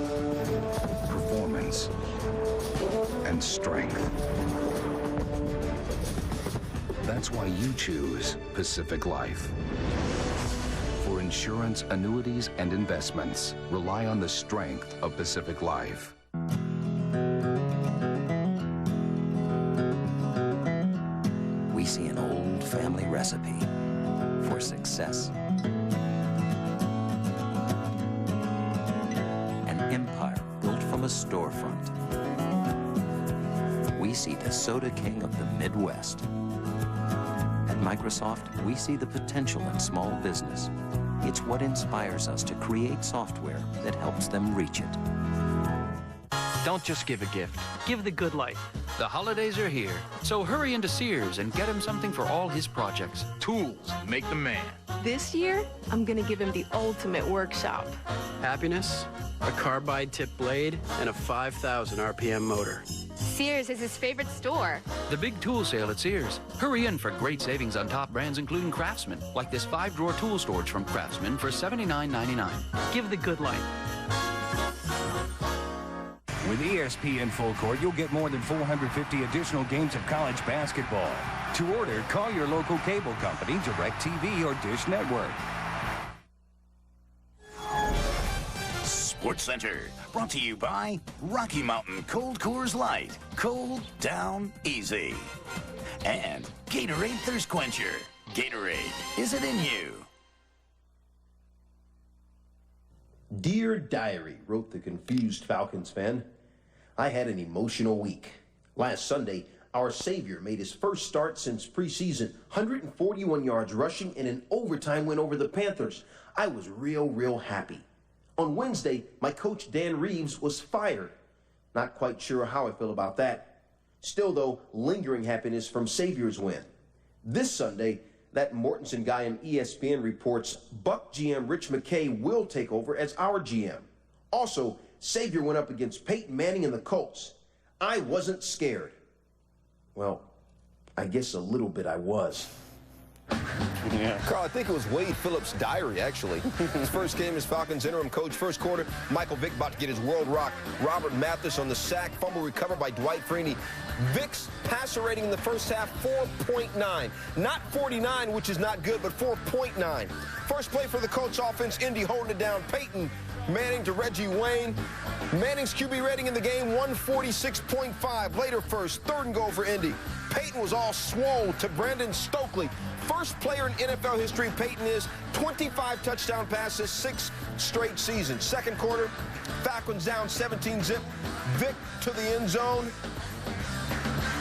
performance, and strength. That's why you choose Pacific Life. For insurance, annuities, and investments, rely on the strength of Pacific Life. We see an old family recipe for success. An empire built from a storefront. We see the soda king of the Midwest. At Microsoft, we see the potential in small business. It's what inspires us to create software that helps them reach it. Don't just give a gift. Give the good life. The holidays are here, so hurry into Sears and get him something for all his projects. Tools make the man. This year, I'm gonna give him the ultimate workshop. Happiness, a carbide tip blade, and a 5,000 RPM motor. Sears is his favorite store. The big tool sale at Sears. Hurry in for great savings on top brands including Craftsman, like this 5-drawer tool storage from Craftsman for $79.99. Give the good life. With ESPN Full Court, you'll get more than 450 additional games of college basketball. To order, call your local cable company, DirecTV, or Dish Network. SportsCenter, brought to you by Rocky Mountain Cold Coors Light. Cold down easy. And Gatorade Thirst Quencher. Gatorade, is it in you? Dear Diary, wrote the confused Falcons fan, I had an emotional week. Last Sunday, Our Savior made his first start since preseason, 141 yards rushing in an overtime win over the Panthers. I was real happy. On Wednesday, my coach Dan Reeves was fired. Not quite sure how I feel about that. Still, though, lingering happiness from Savior's win. This Sunday, that Mortensen guy on ESPN reports Buck GM Rich McKay will take over as our GM. Also, Savior went up against Peyton Manning and the Colts. I wasn't scared. Well, I guess a little bit I was. Yeah. Carl, I think it was Wade Phillips' diary, actually. His first game as Falcons interim coach, first quarter. Michael Vick about to get his world rock. Robert Mathis on the sack, fumble recovered by Dwight Freeney. Vick's passer rating in the first half, 4.9. Not 49, which is not good, but 4.9. First play for the Colts offense, Indy holding it down. Peyton Manning to Reggie Wayne. Manning's QB rating in the game, 146.5. Later first, 3rd and goal for Indy. Peyton was all swole to Brandon Stokely. First player in NFL history, Peyton is 25 touchdown passes, 6 straight seasons. Second quarter, Falcons down 17-zip. Vick to the end zone.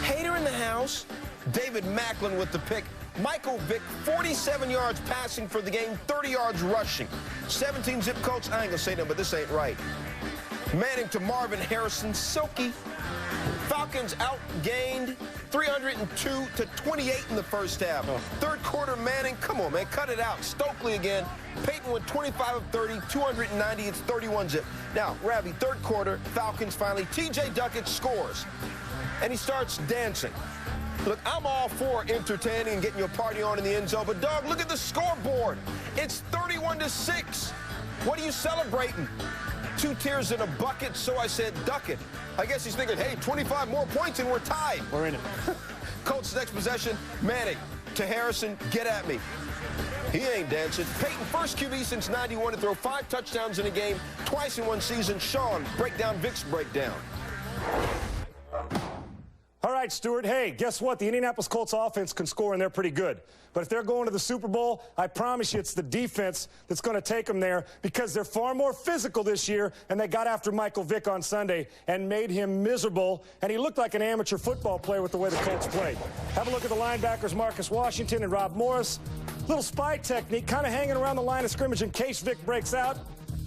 Hater in the house. David Macklin with the pick. Michael Vick, 47 yards passing for the game, 30 yards rushing. 17-zip Colts. I ain't gonna say no, but this ain't right. Manning to Marvin Harrison. Silky. Falcons outgained 302 to 28 in the first half. Third quarter, Manning, come on, man, cut it out. Stokely again. Peyton went 25 of 30, 290. It's 31-zip. Now, Ravi, third quarter, Falcons finally. T.J. Duckett scores, and he starts dancing. Look, I'm all for entertaining and getting your party on in the end zone, but, dog, look at the scoreboard. It's 31-6. What are you celebrating? 2 tears in a bucket, so I said duck it. I guess he's thinking, hey, 25 more points and we're tied. We're in it. Colts next possession, Manning to Harrison, get at me. He ain't dancing. Peyton, first QB since 91 to throw 5 touchdowns in a game, twice in one season. Sean, breakdown Vick's breakdown. All right, Stuart. Hey, guess what? The Indianapolis Colts offense can score, and they're pretty good. But if they're going to the Super Bowl, I promise you it's the defense that's going to take them there, because they're far more physical this year, and they got after Michael Vick on Sunday and made him miserable, and he looked like an amateur football player with the way the Colts played. Have a look at the linebackers, Marcus Washington and Rob Morris. Little spy technique, kind of hanging around the line of scrimmage in case Vick breaks out.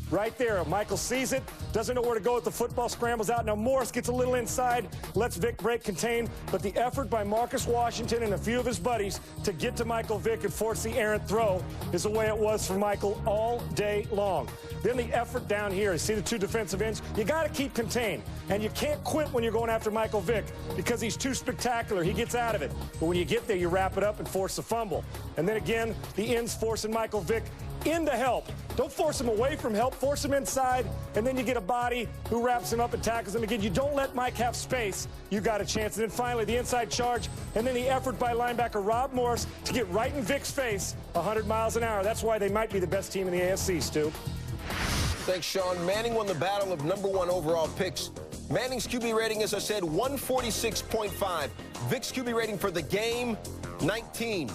Right there, Michael sees it, doesn't know where to go with the football, scrambles out. Now Morris gets a little inside, lets Vick break contain, but the effort by Marcus Washington and a few of his buddies to get to Michael Vick and force the errant throw is the way it was for Michael all day long. Then the effort down here, you see the 2 defensive ends, you got to keep contained, and you can't quit when you're going after Michael Vick because he's too spectacular. He gets out of it, but when you get there, you wrap it up and force the fumble. And then again, the ends forcing Michael Vick into help. Don't force him away from help. Force him inside, and then you get a body who wraps him up and tackles him again. You don't let Mike have space. You got a chance. And then finally, the inside charge, and then the effort by linebacker Rob Morris to get right in Vick's face, 100 miles an hour. That's why they might be the best team in the AFC, Stu. Thanks, Sean. Manning won the battle of #1 overall picks. Manning's QB rating, as I said, 146.5. Vick's QB rating for the game, 19.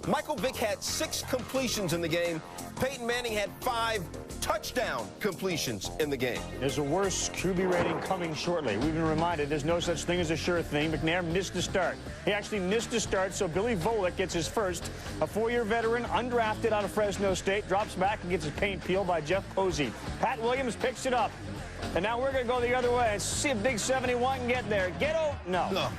Michael Vick had 6 completions in the game. Peyton Manning had 5 touchdown completions in the game. There's a worse QB rating coming shortly. We've been reminded there's no such thing as a sure thing. McNair missed the start. He actually missed the start, so Billy Volek gets his first. A 4-year veteran, undrafted out of Fresno State, drops back and gets his paint peeled by Jeff Posey. Pat Williams picks it up. And now we're going to go the other way and see if Big 71 can get there. Get out? No.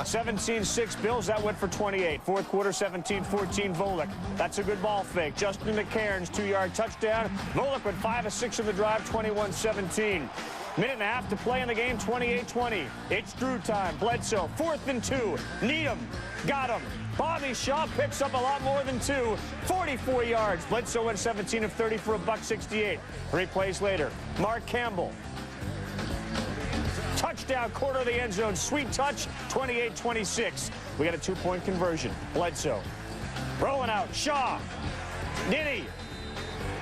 17-6 Bills. That went for 28. Fourth quarter, 17-14 Volek. That's a good ball fake. Justin McCairn's 2-yard touchdown. Volek with 5 of 6 in the drive, 21-17. Minute and a half to play in the game, 28-20. It's Drew time. Bledsoe, 4th and 2. Need him. Got him. Bobby Shaw picks up a lot more than 2. 44 yards. Bledsoe went 17 of 30 for $168. 3 plays later, Mark Campbell. Touchdown, corner of the end zone. Sweet touch, 28-26. We got a 2-point conversion. Bledsoe. Rolling out. Shaw. Diddy.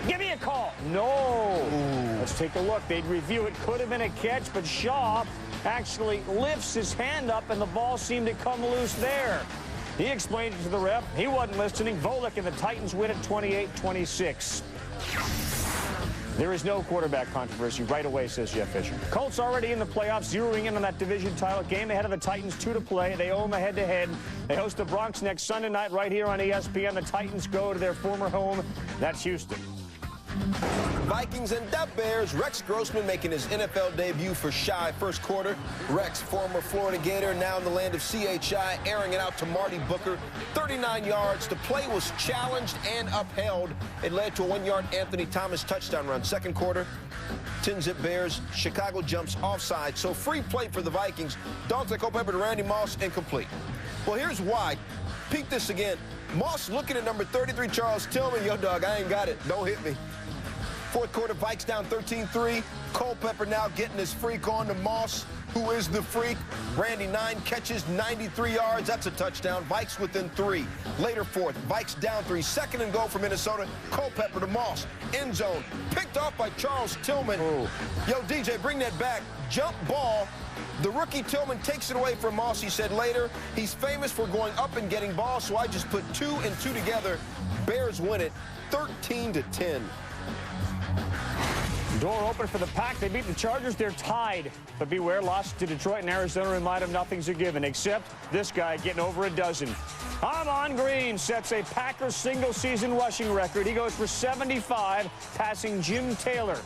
Give me a call. No. Ooh. Let's take a look. They'd review it. Could have been a catch, but Shaw actually lifts his hand up, and the ball seemed to come loose there. He explained it to the ref. He wasn't listening. Volek and the Titans win at 28-26. There is no quarterback controversy right away, says Jeff Fisher. Colts already in the playoffs, zeroing in on that division title. Game ahead of the Titans, 2 to play. They own the head-to-head. They host the Bronx next Sunday night right here on ESPN. The Titans go to their former home. That's Houston. Vikings and the Bears. Rex Grossman making his NFL debut for Chi first quarter. Rex, former Florida Gator, now in the land of CHI, airing it out to Marty Booker. 39 yards. The play was challenged and upheld. It led to a 1-yard Anthony Thomas touchdown run. Second quarter, 10-zip Bears. Chicago jumps offside. So free play for the Vikings. Dante Culpepper to Randy Moss, incomplete. Well, here's why. Peek this again. Moss looking at number 33, Charles Tillman. Yo, dog, I ain't got it. Don't hit me. Fourth quarter, Vikes down 13-3. Culpepper now getting his freak on to Moss, who is the freak. Randy, 9 catches, 93 yards. That's a touchdown. Vikes within 3. Later fourth, Vikes down 3. Second and goal for Minnesota. Culpepper to Moss. End zone. Picked off by Charles Tillman. Ooh. Yo, DJ, bring that back. Jump ball. The rookie Tillman takes it away from Moss. He said later, he's famous for going up and getting balls, so I just put 2 and 2 together. Bears win it 13-10. Door open for the Pack. They beat the Chargers. They're tied. But beware, losses to Detroit and Arizona remind them nothing's a given, except this guy getting over a dozen. Amon Green sets a Packers single-season rushing record. He goes for 75, passing Jim Taylor.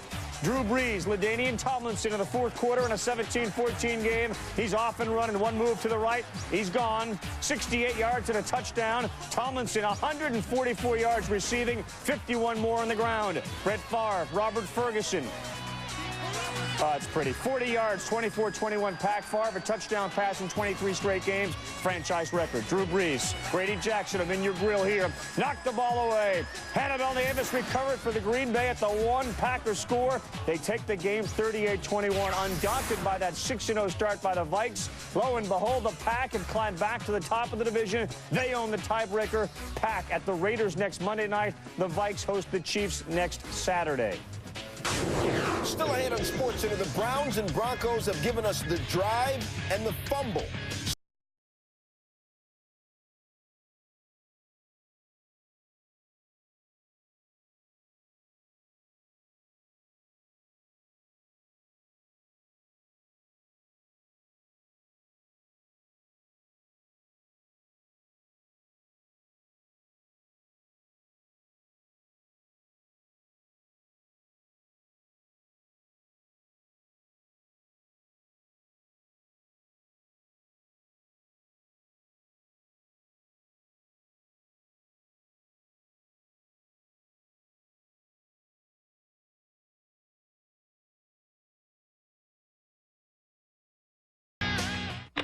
Drew Brees, LaDainian Tomlinson in the fourth quarter in a 17-14 game. He's off and running. One move to the right. He's gone. 68 yards and a touchdown. Tomlinson, 144 yards receiving, 51 more on the ground. Brett Favre, Robert Ferguson. It's pretty. 40 yards, 24-21 Pack. Favre, a touchdown pass in 23 straight games. Franchise record. Drew Brees, Brady Jackson, I'm in your grill here. Knocked the ball away. Hannibal Davis recovered for the Green Bay at the 1 Packers score. They take the game 38-21, undaunted by that 6-0 start by the Vikes. Lo and behold, the Pack have climbed back to the top of the division. They own the tiebreaker. Pack at the Raiders next Monday night. The Vikes host the Chiefs next Saturday. Still ahead on SportsCenter, the Browns and Broncos have given us the drive and the fumble.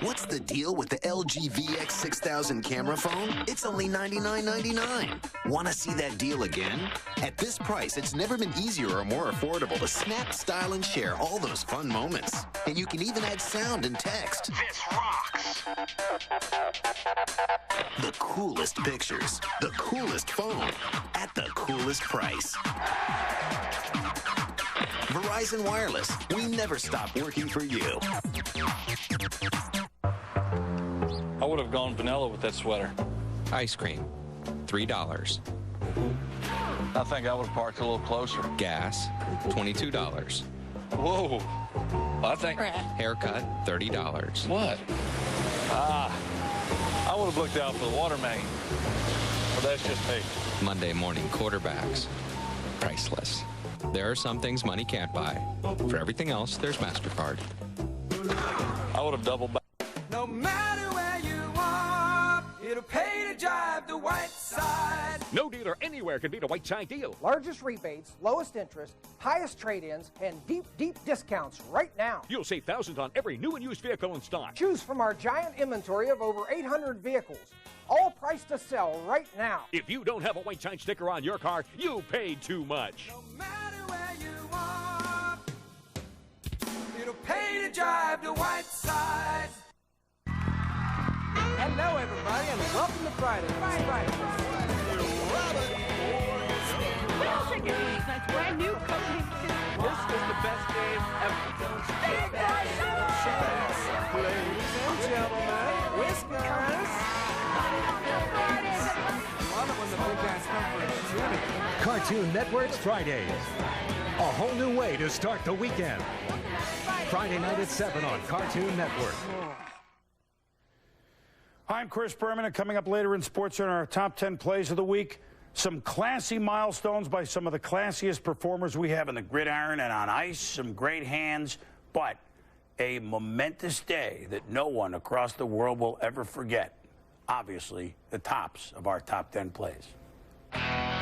What's the deal with the LG VX 6000 camera phone? It's only $99.99. Want to see that deal again? At this price, it's never been easier or more affordable to snap, style, and share all those fun moments. And you can even add sound and text. This rocks! The coolest pictures, the coolest phone, at the coolest price. Verizon Wireless, we never stop working for you. I would have gone vanilla with that sweater. Ice cream, $3. I think I would have parked a little closer. Gas, $22. Whoa. I think... Haircut, $30. What? I would have looked out for the water main. But that's just me. Monday morning quarterbacks, priceless. There are some things money can't buy. For everything else, there's MasterCard. I would have doubled back. No matter where you are, it'll pay to drive the white side. No dealer anywhere can beat a white side deal. Largest rebates, lowest interest, highest trade-ins, and deep, deep discounts right now. You'll save thousands on every new and used vehicle in stock. Choose from our giant inventory of over 800 vehicles, all priced to sell right now. If you don't have a white side sticker on your car, you paid too much. No matter where you are, it'll pay to drive the white side. Hello, everybody, and welcome to Friday. We'll take it easy. That's brand new coating. This is the best game ever. Ladies and gentlemen, Whiskers. Love it when the big guys come for a Jimmy. Cartoon Network's Fridays. A whole new way to start the weekend. Friday night at 7 on Cartoon Network. I'm Chris Berman, and coming up later in SportsCenter, our top 10 plays of the week. Some classy milestones by some of the classiest performers we have in the gridiron and on ice. Some great hands, but a momentous day that no one across the world will ever forget. Obviously, the tops of our top 10 plays.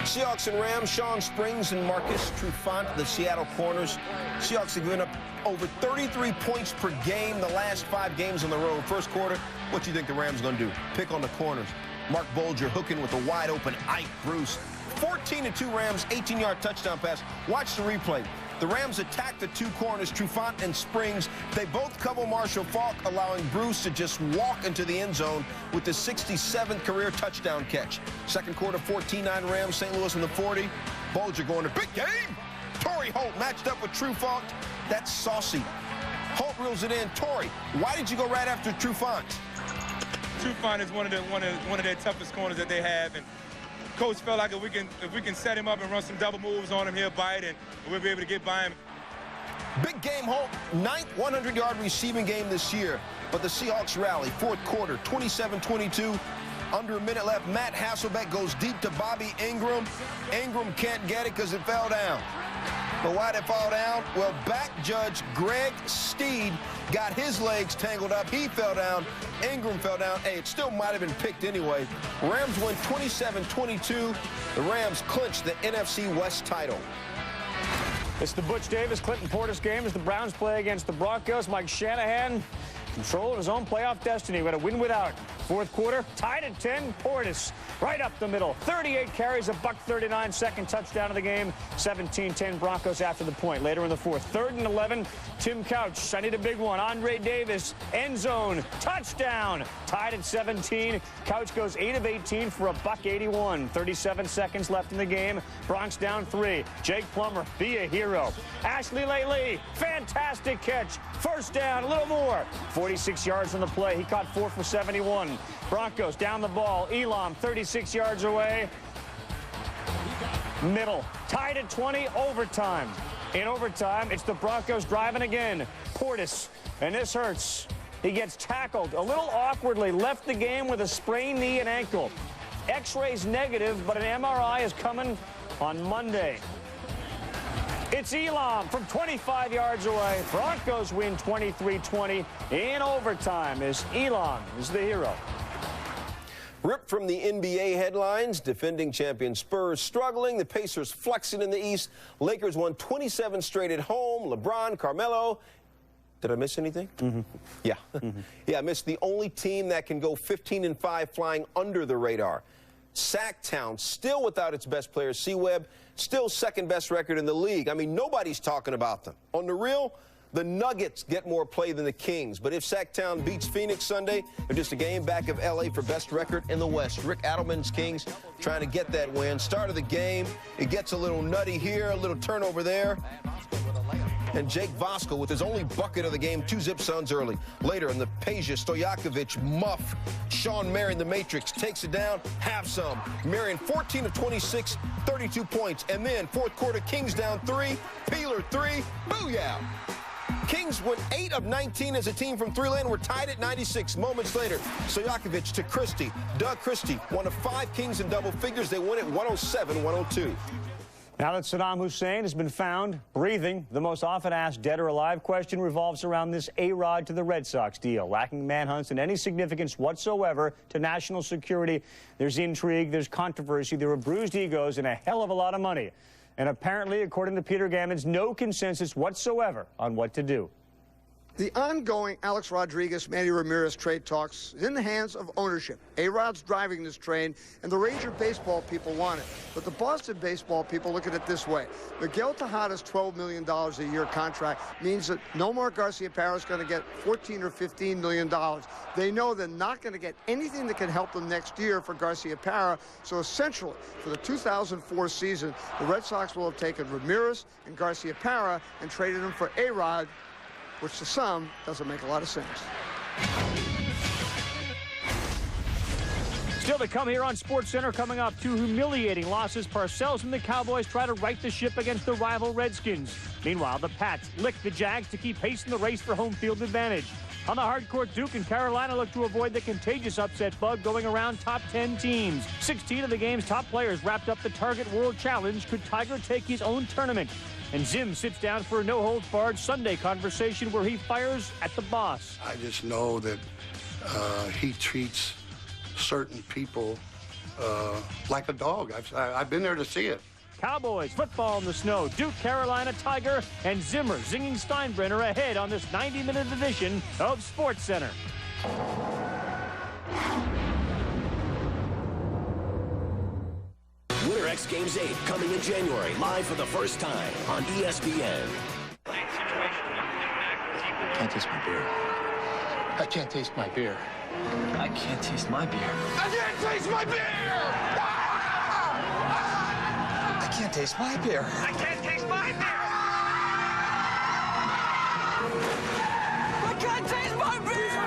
Seahawks and Rams, Sean Springs and Marcus Trufant, the Seattle corners. Seahawks have given up over 33 points per game the last 5 games on the road. First quarter, what do you think the Rams are going to do? Pick on the corners. Mark Bolger hooking with a wide-open Ike Bruce. 14-2 Rams, 18-yard touchdown pass. Watch the replay. The Rams attack the 2 corners, Trufant and Springs. They both cover Marshall Faulk, allowing Bruce to just walk into the end zone with the 67th career touchdown catch. Second quarter, 14-9 Rams, St. Louis in the 40. Bolger going to big game. Torrey Holt matched up with Trufant. That's saucy. Holt reels it in. Torrey, why did you go right after Trufant? Trufant is one of their toughest corners that they have, and coach felt like if we can set him up and run some double moves on him, he'll bite, and we'll be able to get by him. Big game, Holt. 9th 100-yard receiving game this year, but the Seahawks rally. Fourth quarter, 27-22. Under a minute left, Matt Hasselbeck goes deep to Bobby Ingram. Ingram can't get it because it fell down. But why did it fall down? Well, back judge Greg Steed got his legs tangled up. He fell down. Ingram fell down. Hey, it still might have been picked anyway. Rams win 27-22. The Rams clinch the NFC West title. It's the Butch Davis, Clinton Portis game as the Browns play against the Broncos. Mike Shanahan controlling his own playoff destiny. Got a win without. Fourth quarter, tied at 10. Portis right up the middle. 38 carries, $139, second touchdown of the game. 17-10 Broncos after the point. Later in the fourth, 3rd and 11. Tim Couch, I need a big one. Andre Davis, end zone, touchdown. Tied at 17. Couch goes 8 of 18 for $181. 37 seconds left in the game. Bronx down 3. Jake Plummer, be a hero. Ashley Laley, fantastic catch. First down, a little more. 46 yards on the play. He caught 4 for 71. Broncos down the ball. Elam 36 yards away. Middle. Tied at 20. Overtime. In overtime, it's the Broncos driving again. Portis. And this hurts. He gets tackled a little awkwardly. Left the game with a sprained knee and ankle. X-rays negative, but an MRI is coming on Monday. It's Elam from 25 yards away. Broncos win 23-20 in overtime as Elam is the hero. Ripped from the NBA headlines, defending champion Spurs struggling, the Pacers flexing in the East. Lakers won 27 straight at home. LeBron, Carmelo. Did I miss anything? Yeah. Yeah, I missed the only team that can go 15-5 flying under the radar. Sacktown, still without its best player, C-Webb, still second best record in the league. I mean, nobody's talking about them. On the real, the Nuggets get more play than the Kings. But if Sacktown beats Phoenix Sunday, they're just a game back of L.A. for best record in the West. Rick Adelman's Kings trying to get that win. Start of the game, it gets a little nutty here, a little turnover there. And Jake Voskuhl with his only bucket of the game, 2-zip Suns early. Later in the Peja Stojakovic muff, Sean Marion, the Matrix, takes it down, have some. Marion 14 of 26, 32 points. And then fourth quarter, Kings down 3, Peeler 3, booyah! Kings went 8 of 19 as a team from 3-lane. We're tied at 96. Moments later, Stojakovic to Christie. Doug Christie, one of 5 Kings in double figures. They win at 107-102. Now that Saddam Hussein has been found breathing, the most often asked dead or alive question revolves around this A-Rod to the Red Sox deal. Lacking manhunts and any significance whatsoever to national security, there's intrigue, there's controversy, there are bruised egos, and a hell of a lot of money. And apparently, according to Peter Gammons, no consensus whatsoever on what to do. The ongoing Alex Rodriguez-Manny Ramirez trade talks is in the hands of ownership. A-Rod's driving this train, and the Ranger baseball people want it. But the Boston baseball people look at it this way. Miguel Tejada's $12 million a year contract means that Nomar Garciaparra is going to get $14 or $15 million. They know they're not going to get anything that can help them next year for Garciaparra. So essentially, for the 2004 season, the Red Sox will have taken Ramirez and Garciaparra and traded them for A-Rod, which to some doesn't make a lot of sense. Still to come here on SportsCenter, coming off 2 humiliating losses, Parcells and the Cowboys try to right the ship against the rival Redskins. Meanwhile, the Pats lick the Jags to keep pace in the race for home field advantage. On the hardcourt, Duke and Carolina look to avoid the contagious upset bug going around top 10 teams. 16 of the game's top players wrapped up the Target World Challenge. Could Tiger take his own tournament? And Zim sits down for a no-holds-barred Sunday conversation where he fires at the boss. I just know that he treats certain people like a dog. I've been there to see it. Cowboys, football in the snow, Duke, Carolina, Tiger, and Zimmer zinging Steinbrenner ahead on this 90-minute edition of SportsCenter. Winter X Games 8 coming in January, live for the first time on ESPN. Can't taste my beer. I can't taste my beer. I can't taste my beer. I can't taste my beer! I can't taste my beer. I can't taste my beer! I can't taste my beer!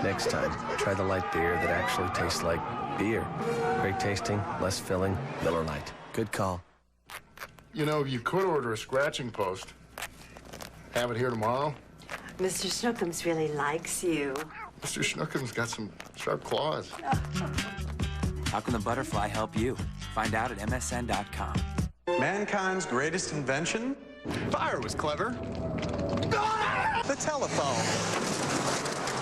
Next time, try the light beer that actually tastes like beer. Great tasting, less filling, Miller Lite. Good call. You know, you could order a scratching post. Have it here tomorrow. Mr. Snookums really likes you. Mr. Snookums got some sharp claws. How can the butterfly help you? Find out at MSN.com. Mankind's greatest invention? Fire was clever. The telephone.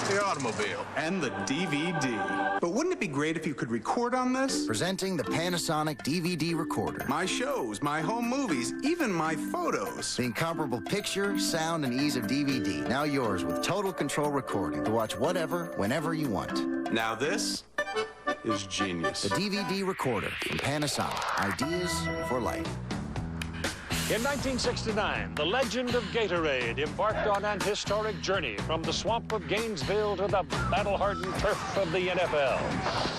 The automobile. And the DVD. But wouldn't it be great if you could record on this? Presenting the Panasonic DVD recorder. My shows, my home movies, even my photos. The incomparable picture, sound, and ease of DVD. Now yours with total control recording to watch whatever, whenever you want. Now this is genius. The DVD recorder from Panasonic. Ideas for life. In 1969, the legend of Gatorade embarked on an historic journey from the swamp of Gainesville to the battle-hardened turf of the NFL.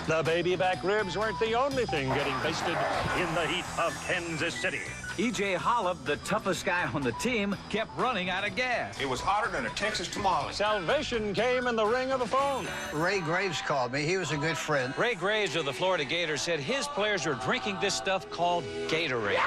The baby back ribs weren't the only thing getting basted in the heat of Kansas City. E.J. Hollop, the toughest guy on the team, kept running out of gas. It was hotter than a Texas tamale. Salvation came in the ring of the phone. Ray Graves called me. He was a good friend. Ray Graves of the Florida Gators said his players are drinking this stuff called Gatorade.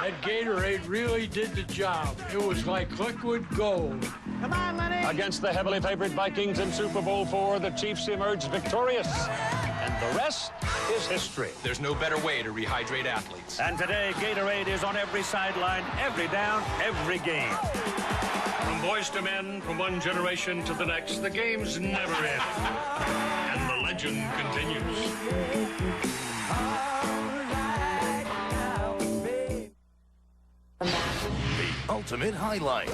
That Gatorade really did the job. It was like liquid gold. Come on, Lenny! Against the heavily favored Vikings in Super Bowl IV, the Chiefs emerged victorious. And the rest is history. There's no better way to rehydrate athletes. And today, Gatorade is on every sideline, every down, every game. From boys to men, from one generation to the next, the games never end. And the legend continues. The ultimate highlight.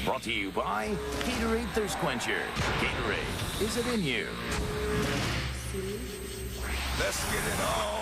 Brought to you by Gatorade Thirst Quencher. Gatorade, is it in you? Let's get it on.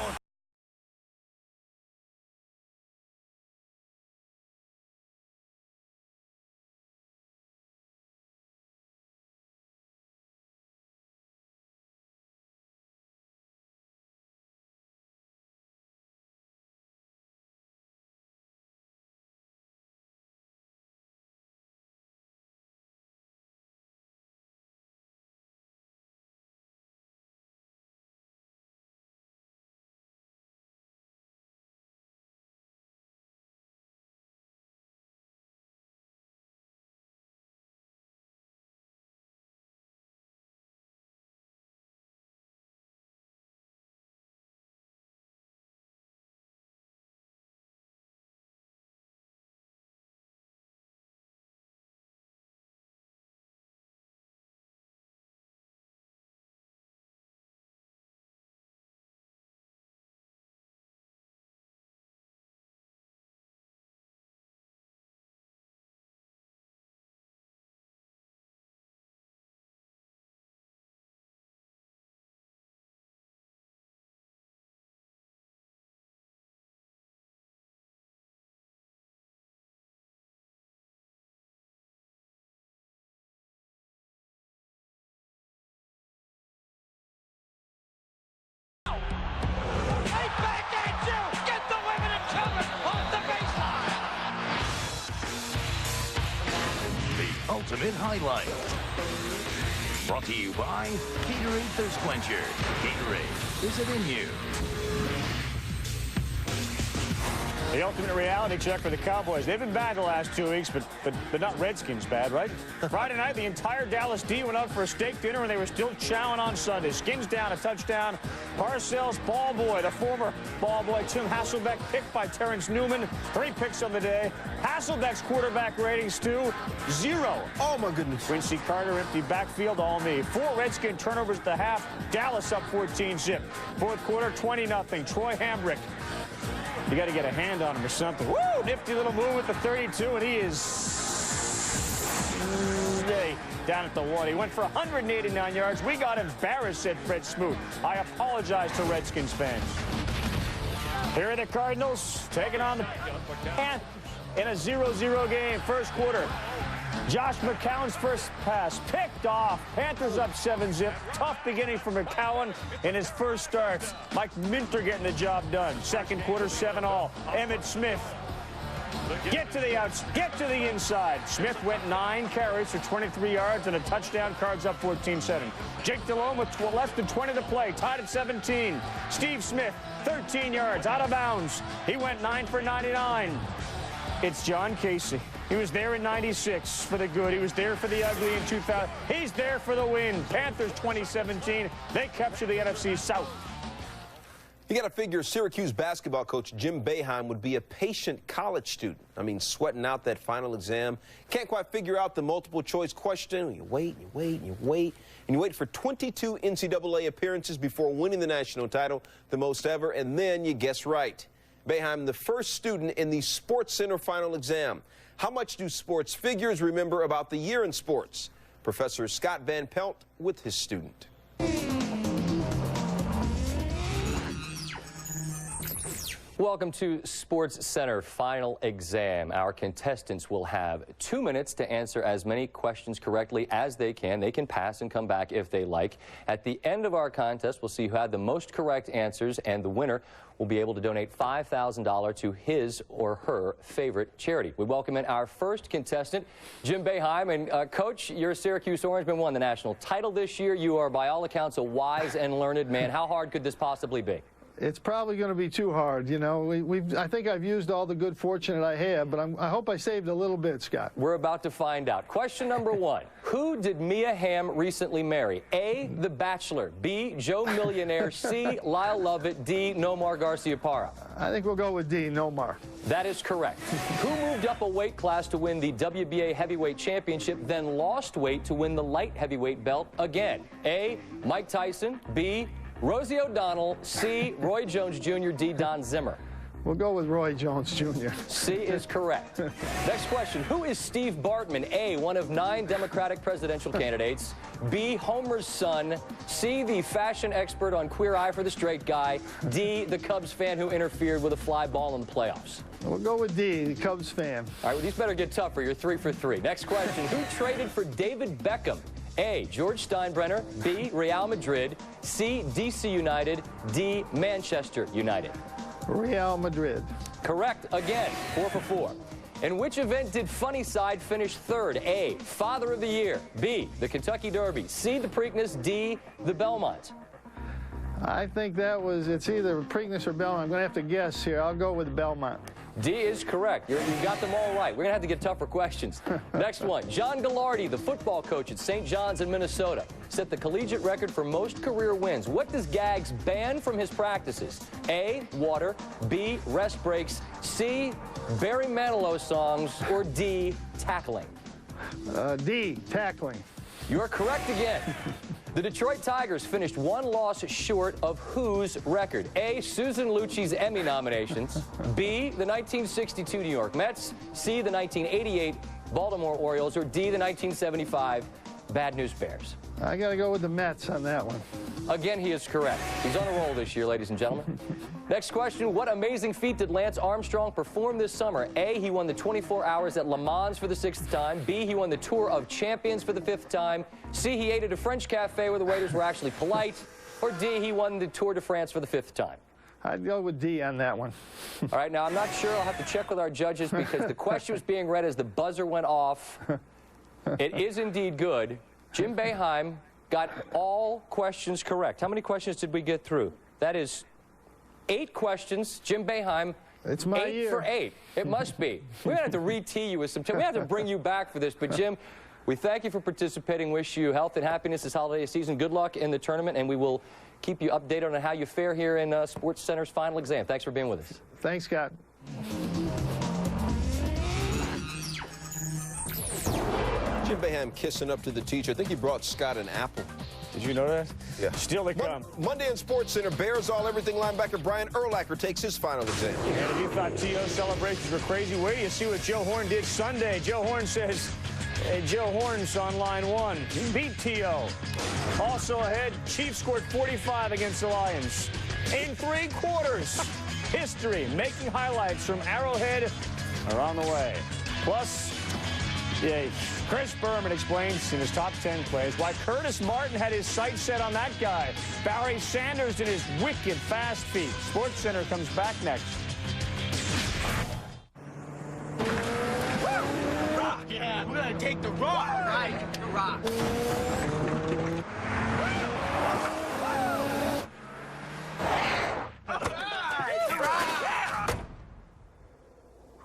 Ultimate highlight. Brought to you by Gatorade Thirst Quencher. Gatorade, is it in you? The ultimate reality check for the Cowboys. They've been bad the last 2 weeks, but not Redskins bad, right? Friday night, the entire Dallas D went out for a steak dinner, and they were still chowing on Sunday. Skins down, a touchdown. Parcells, ball boy, the former ball boy, Tim Hasselbeck, picked by Terrence Newman. 3 picks on the day. Hasselbeck's quarterback rating, Stu, 0. Oh, my goodness. Quincy Carter, empty backfield, all me. 4 Redskin turnovers at the half. Dallas up 14-zip. Fourth quarter, 20-0. Troy Hambrick. You got to get a hand on him or something. Woo! Nifty little move with the 32, and he is down at the 1. He went for 189 yards. We got embarrassed, said Fred Smoot. I apologize to Redskins fans. Here are the Cardinals taking on the Panthers in a 0-0 game. First quarter. Josh McCown's first pass picked off. Panthers up 7-zip. Tough beginning for McCown in his first starts. Mike Minter getting the job done. Second quarter, 7-all. Emmitt Smith. Get to the outs. Get to the inside. Smith went 9 carries for 23 yards and a touchdown. Cards up 14-7. Jake Delhomme with less than 20 to play. Tied at 17. Steve Smith, 13 yards out of bounds. He went 9 for 99. It's John Casey. He was there in 96 for the good. He was there for the ugly in 2000. He's there for the win. Panthers 2017. They capture the NFC South. You got to figure Syracuse basketball coach Jim Boeheim would be a patient college student. I mean, sweating out that final exam. Can't quite figure out the multiple choice question. You wait, and you wait, and you wait. And you wait for 22 NCAA appearances before winning the national title, the most ever, and then you guess right. Boeheim, the first student in the Sports Center final exam. How much do sports figures remember about the year in sports? Professor Scott Van Pelt with his student. Welcome to Sports Center Final Exam. Our contestants will have 2 minutes to answer as many questions correctly as they can. They can pass and come back if they like. At the end of our contest, we'll see who had the most correct answers, and the winner will be able to donate $5,000 to his or her favorite charity. We welcome in our first contestant, Jim Boeheim. And Coach, your Syracuse Orangemen won the national title this year. You are, by all accounts, a wise and learned man. How hard could this possibly be? It's probably going to be too hard. You know, I think I've used all the good fortune that I have, but I hope I saved a little bit, Scott. We're about to find out. Question number 1. Who did Mia Hamm recently marry? A, The Bachelor. B, Joe Millionaire. C, Lyle Lovett. D, Nomar Garciaparra. I think we'll go with D, Nomar. That is correct. Who moved up a weight class to win the WBA heavyweight championship, then lost weight to win the light heavyweight belt again? A, Mike Tyson. B, Rosie O'Donnell. C, Roy Jones Jr. D, Don Zimmer. We'll go with Roy Jones Jr. C is correct. Next question. Who is Steve Bartman? A, one of 9 Democratic presidential candidates. B, Homer's son. C, the fashion expert on Queer Eye for the Straight Guy. D, the Cubs fan who interfered with a fly ball in the playoffs. We'll go with D, the Cubs fan. All right, well, these better get tougher. You're 3 for 3. Next question. Who traded for David Beckham? A, George Steinbrenner. B, Real Madrid. C, DC United. D, Manchester United. Real Madrid. Correct again. 4 for 4. In which event did Funny Side finish 3rd? A, Father of the Year. B, the Kentucky Derby. C, the Preakness. D, the Belmont. I think it's either Preakness or Belmont. I'm going to have to guess here. I'll go with Belmont. D is correct. You got them all right. We're going to have to get tougher questions. Next one. John Gallardi, the football coach at St. John's in Minnesota, set the collegiate record for most career wins. What does Gags ban from his practices? A, water. B, rest breaks. C, Barry Manilow songs. Or D, tackling. D, tackling. You're correct again. The Detroit Tigers finished 1 loss short of whose record? A, Susan Lucci's Emmy nominations. B, the 1962 New York Mets. C, the 1988 Baltimore Orioles. Or D, the 1975 Bad News Bears. I got to go with the Mets on that one. Again, he is correct. He's on a roll this year, ladies and gentlemen. Next question. What amazing feat did Lance Armstrong perform this summer? A, he won the 24 Hours at Le Mans for the 6th time. B, he won the Tour of Champions for the 5th time. C, he ate at a French cafe where the waiters were actually polite. Or D, he won the Tour de France for the 5th time. I'd go with D on that one. All right, now I'm not sure. I'll have to check with our judges because the question was being read as the buzzer went off. It is indeed good. Jim Boeheim, got all questions correct. How many questions did we get through? That is 8 questions. Jim Boeheim, it's my 8 year. for 8. It must be. We're going to have to re-tee you with some time. We have to bring you back for this. But, Jim, we thank you for participating. Wish you health and happiness this holiday season. Good luck in the tournament, and we will keep you updated on how you fare here in Sports Center's final exam. Thanks for being with us. Thanks, Scott. Jim Boeheim kissing up to the teacher. I think he brought Scott an apple. Did you know that? Yeah. Still to come. Monday in Sports Center, Bears All-Everything linebacker Brian Urlacher takes his final exam. And if you thought T.O. celebrations were crazy, wait till you see what Joe Horn did Sunday. Joe Horn says, hey, Joe Horn's on line 1. He beat T.O. Also ahead, Chiefs scored 45 against the Lions. In 3 quarters, history, making highlights from Arrowhead are on the way. Plus, Chris Berman explains in his top 10 plays why Curtis Martin had his sights set on that guy. Barry Sanders and his wicked fast feet. Sports Center comes back next. Rock! Yeah, we're gonna take the rock. Right, the rock.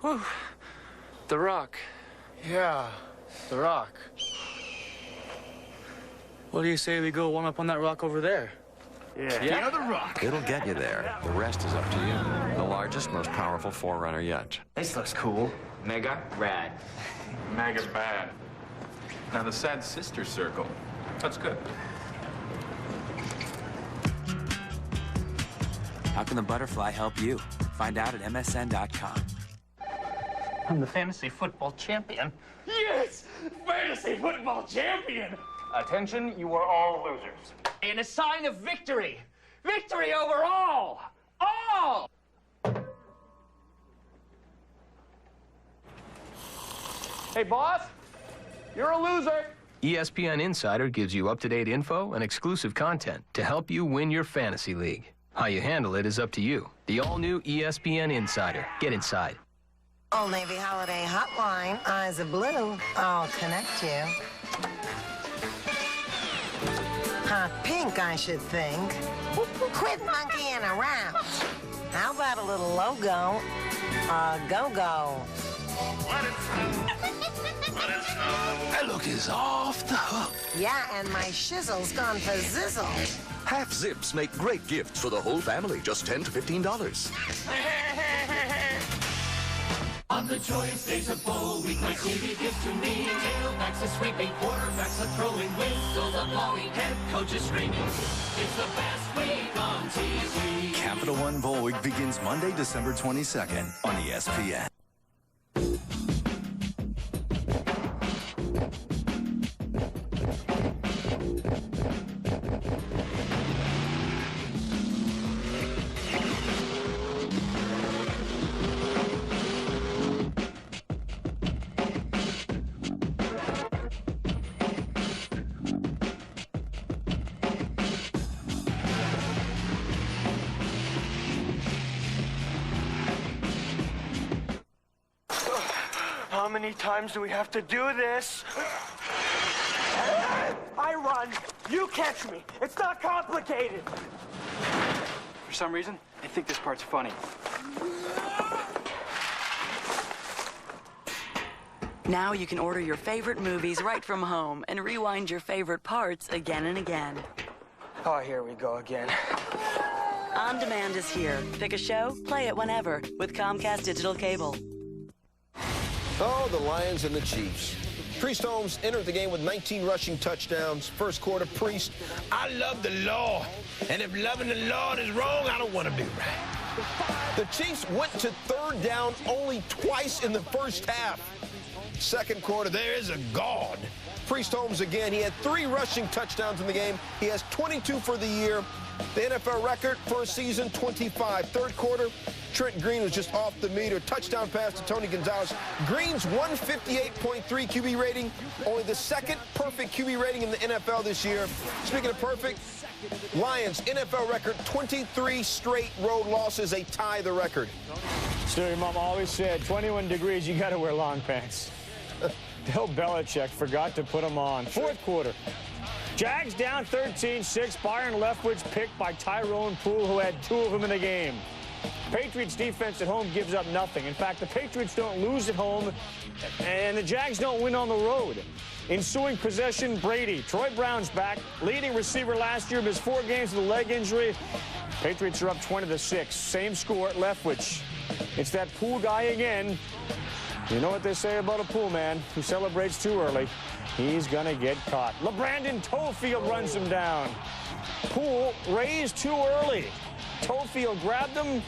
Whew. The Rock. Yeah, the rock. What do you say we go warm up on that rock over there? Yeah, the rock. It'll get you there. The rest is up to you. The largest, most powerful forerunner yet. This looks cool. Mega rad. Mega's bad. Now the sad sister circle. That's good. How can the butterfly help you? Find out at MSN.com. I'm the fantasy football champion. Yes! Fantasy football champion! Attention, you are all losers. And a sign of victory! Victory over all! All! Hey, boss, you're a loser. ESPN Insider gives you up-to-date info and exclusive content to help you win your fantasy league. How you handle it is up to you. The all-new ESPN Insider. Get inside. Old Navy Holiday Hotline, Eyes of Blue. I'll connect you. Hot pink, I should think. Quit monkeying around. How about a little logo? Go-go. That look is off the hook. Yeah, and my shizzle's gone for zizzle. Half zips make great gifts for the whole family. Just $10 to $15. On the joyous days of bowl week, my TV gives to me tailbacks are sweeping, quarterbacks are throwing, whistles are blowing, head coaches screaming. It's the best week on TV. Capital One Bowl Week begins Monday, December 22nd on ESPN. How many times do we have to do this? I run, you catch me. It's not complicated. For some reason, I think this part's funny. Now you can order your favorite movies right from home and rewind your favorite parts again and again. Oh, here we go again. On Demand is here. Pick a show, play it whenever with Comcast Digital Cable. Oh, the Lions and the Chiefs. Priest Holmes entered the game with 19 rushing touchdowns. First quarter, Priest, I love the Lord. And if loving the Lord is wrong, I don't want to be right. The Chiefs went to third down only twice in the first half. Second quarter, there is a God. Priest Holmes again. He had 3 rushing touchdowns in the game. He has 22 for the year. The NFL record for a season, 25. Third quarter, Trent Green was just off the meter. Touchdown pass to Tony Gonzalez. Green's 158.3 QB rating, only the second perfect QB rating in the NFL this year. Speaking of perfect, Lions NFL record, 23 straight road losses. They tie the record. Still, your mom always said, 21 degrees, you got to wear long pants. Bill Belichick forgot to put them on. Fourth quarter. Jags down 13-6. Byron Leftwich picked by Tyrone Poole, who had 2 of them in the game. Patriots defense at home gives up nothing. In fact, the Patriots don't lose at home, and the Jags don't win on the road. Ensuing possession, Brady. Troy Brown's back. Leading receiver last year, missed 4 games with a leg injury. Patriots are up 20-6. Same score at Leftwich. It's that Poole guy again. You know what they say about a Poole man who celebrates too early. He's going to get caught. LeBrandon Toefield runs him down. Poole raised too early. Toefield grabbed him.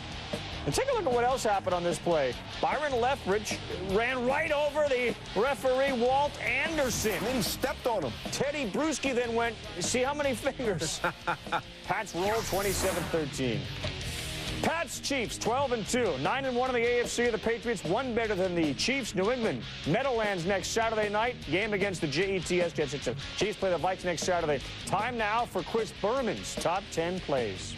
And take a look at what else happened on this play. Byron Leftwich ran right over the referee, Walt Anderson. And he stepped on him. Teddy Bruschi then went, see how many fingers? Pats roll 27-13. Pats Chiefs 12-2, 9-1 in the AFC. The Patriots 1 better than the Chiefs. New England Meadowlands next Saturday night. Game against the Jets. Chiefs play the Vikes next Saturday. Time now for Chris Berman's top 10 plays.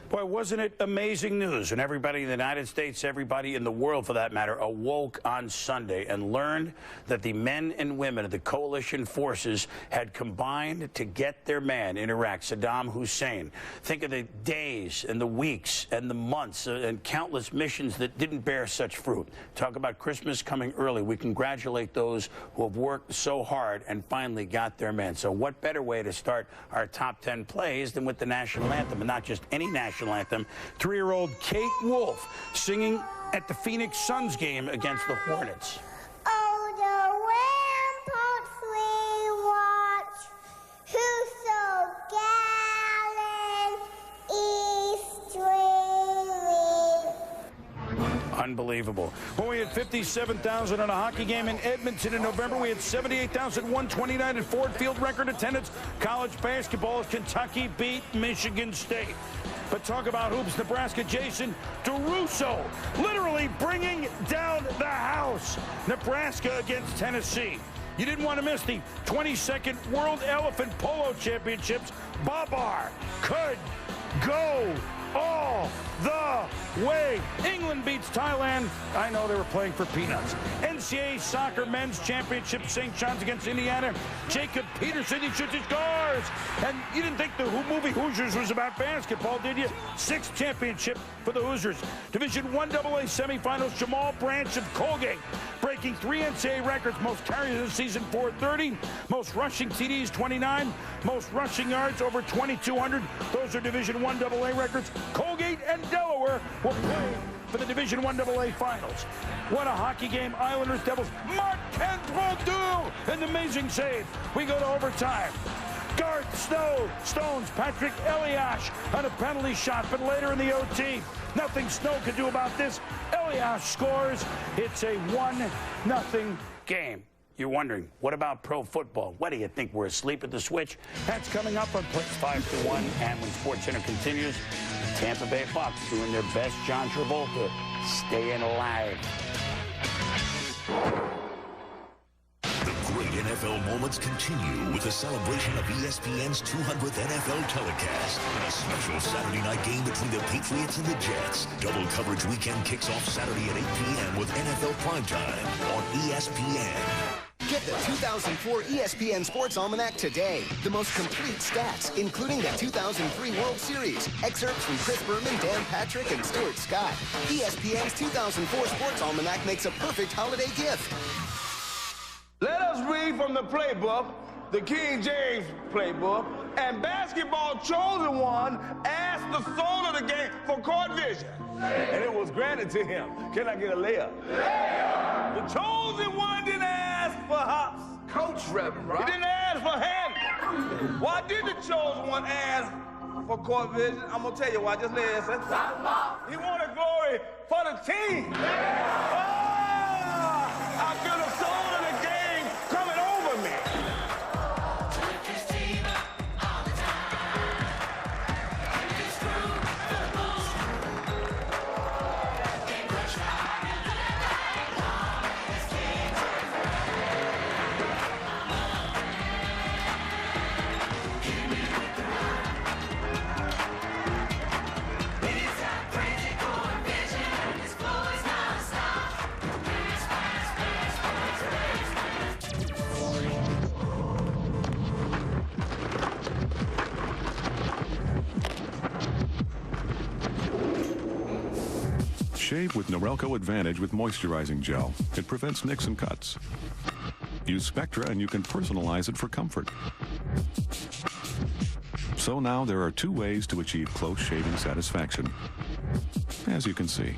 Boy, wasn't it amazing news when everybody in the United States, everybody in the world for that matter, awoke on Sunday and learned that the men and women of the coalition forces had combined to get their man in Iraq, Saddam Hussein. Think of the days and the weeks and the months and countless missions that didn't bear such fruit. Talk about Christmas coming early. We congratulate those who have worked so hard and finally got their man. So what better way to start our top 10 plays than with the national anthem, and not just any national anthem. 3-year-old Kate Wolf singing at the Phoenix Suns game against the Hornets. Oh, the ramparts we watch, who so gallant is streaming. Unbelievable. When we had 57,000 in a hockey game in Edmonton in November, we had 78,129 at Ford Field record attendance. College basketball, Kentucky beat Michigan State. But talk about hoops, Nebraska, Jason DeRusso literally bringing down the house. Nebraska against Tennessee. You didn't want to miss the 22nd World Elephant Polo Championships. Babar could go all the way. England beats Thailand. I know they were playing for peanuts. NCAA Soccer Men's Championship, St. John's against Indiana. Jacob Peterson, he shoots his scores. And you didn't think the movie Hoosiers was about basketball, did you? 6th championship for the Hoosiers. Division I AA semifinals, Jamal Branch of Colgate breaking 3 NCAA records. Most carries in the season, 430. Most rushing TDs, 29. Most rushing yards, over 2,200. Those are Division I AA records. Colgate and Delaware will play for the Division I AA finals. What a hockey game. Islanders, Devils. Martin Brodeur, an amazing save. We go to overtime. Garth Stones, Patrick Eliash on a penalty shot, but later in the OT, nothing Snow could do about this. Eliash scores. It's a 1-0 game. You're wondering, what about pro football? What do you think? We're asleep at the switch? That's coming up on Place 5-1. And when SportsCenter continues, Tampa Bay Bucks doing their best John Travolta, staying alive. The great NFL moments continue with a celebration of ESPN's 200th NFL telecast. A special Saturday night game between the Patriots and the Jets. Double coverage weekend kicks off Saturday at 8 p.m. with NFL Primetime on ESPN. Get the 2004 ESPN Sports Almanac today. The most complete stats, including the 2003 World Series. Excerpts from Chris Berman, Dan Patrick, and Stuart Scott. ESPN's 2004 Sports Almanac makes a perfect holiday gift. Let us read from the playbook, the King James playbook, and Basketball Chosen One asked the soul of the game for court vision. And it was granted to him. Can I get a layup? Layup! The Chosen One didn't ask for hops. Coach Reverend, right? He didn't ask for handles. Why did the Chosen One ask for court vision? I'm going to tell you why. Just listen. He wanted glory for the team. I feel the soul of the game coming over me. Shave with Norelco Advantage with moisturizing gel. It prevents nicks and cuts. Use Spectra and you can personalize it for comfort. So now there are 2 ways to achieve close shaving satisfaction. As you can see.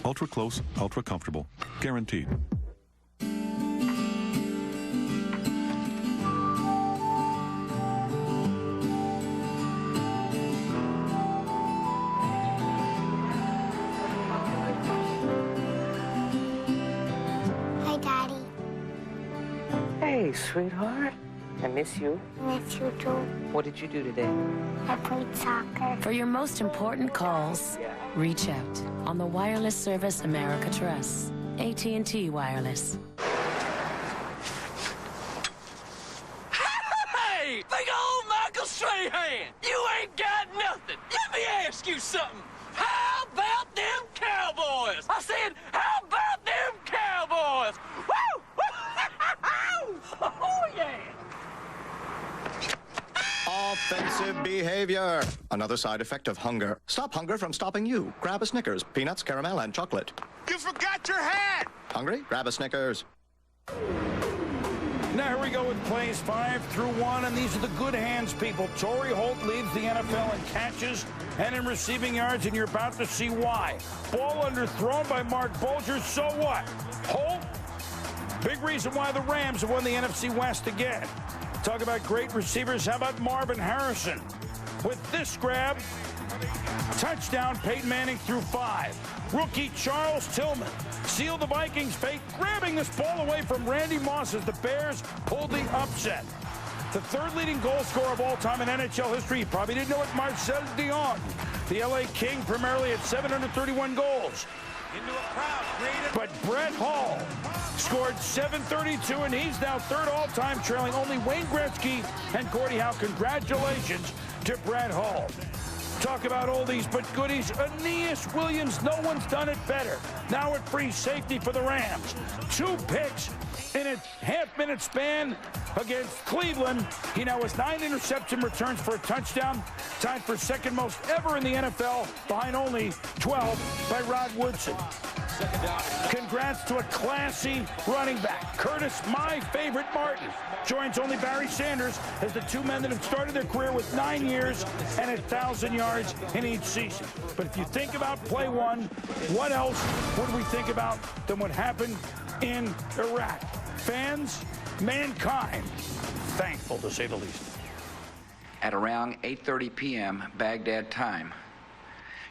Ultra close, ultra comfortable. Guaranteed. Hi, Daddy. Hey, sweetheart. I miss you. Miss you too. What did you do today? I played soccer. For your most important calls, reach out on the wireless service America trusts. AT&T Wireless. Hey! Big old Michael Strahan! You ain't got nothing! Let me ask you something! How about them Cowboys? I said, how about them Cowboys? Woo! Oh, yeah! Offensive behavior. Another side effect of hunger. Stop hunger from stopping you. Grab a Snickers, peanuts, caramel, and chocolate. You forgot your hat! Hungry? Grab a Snickers. Now here we go with plays 5 through 1, and these are the good hands, people. Torrey Holt leads the NFL in catches and in receiving yards, and you're about to see why. Ball underthrown by Mark Bulger, so what? Holt, big reason why the Rams have won the NFC West again. Talk about great receivers. How about Marvin Harrison? With this grab, touchdown, Peyton Manning through 5. Rookie Charles Tillman sealed the Vikings' fate, grabbing this ball away from Randy Moss as the Bears pulled the upset. The 3rd leading goal scorer of all time in NHL history. You probably didn't know it, Marcel Dion. The LA King primarily at 731 goals. But Brett Hall scored 732, and he's now 3rd all-time, trailing only Wayne Gretzky and Gordie Howe. Congratulations to Brett Hall. Talk about oldies but goodies. Aeneas Williams, no one's done it better. Now at free safety for the Rams. 2 picks in a half-minute span against Cleveland. He now has 9 interception returns for a touchdown, tied for 2nd most ever in the NFL, behind only 12 by Rod Woodson. Congrats to a classy running back. Curtis, my favorite Martin, joins only Barry Sanders as the 2 men that have started their career with 9 years and 1,000 yards in each season. But if you think about play 1, what else would we think about than what happened in Iraq? Fans, mankind, thankful to say the least. At around 8:30 p.m. Baghdad time,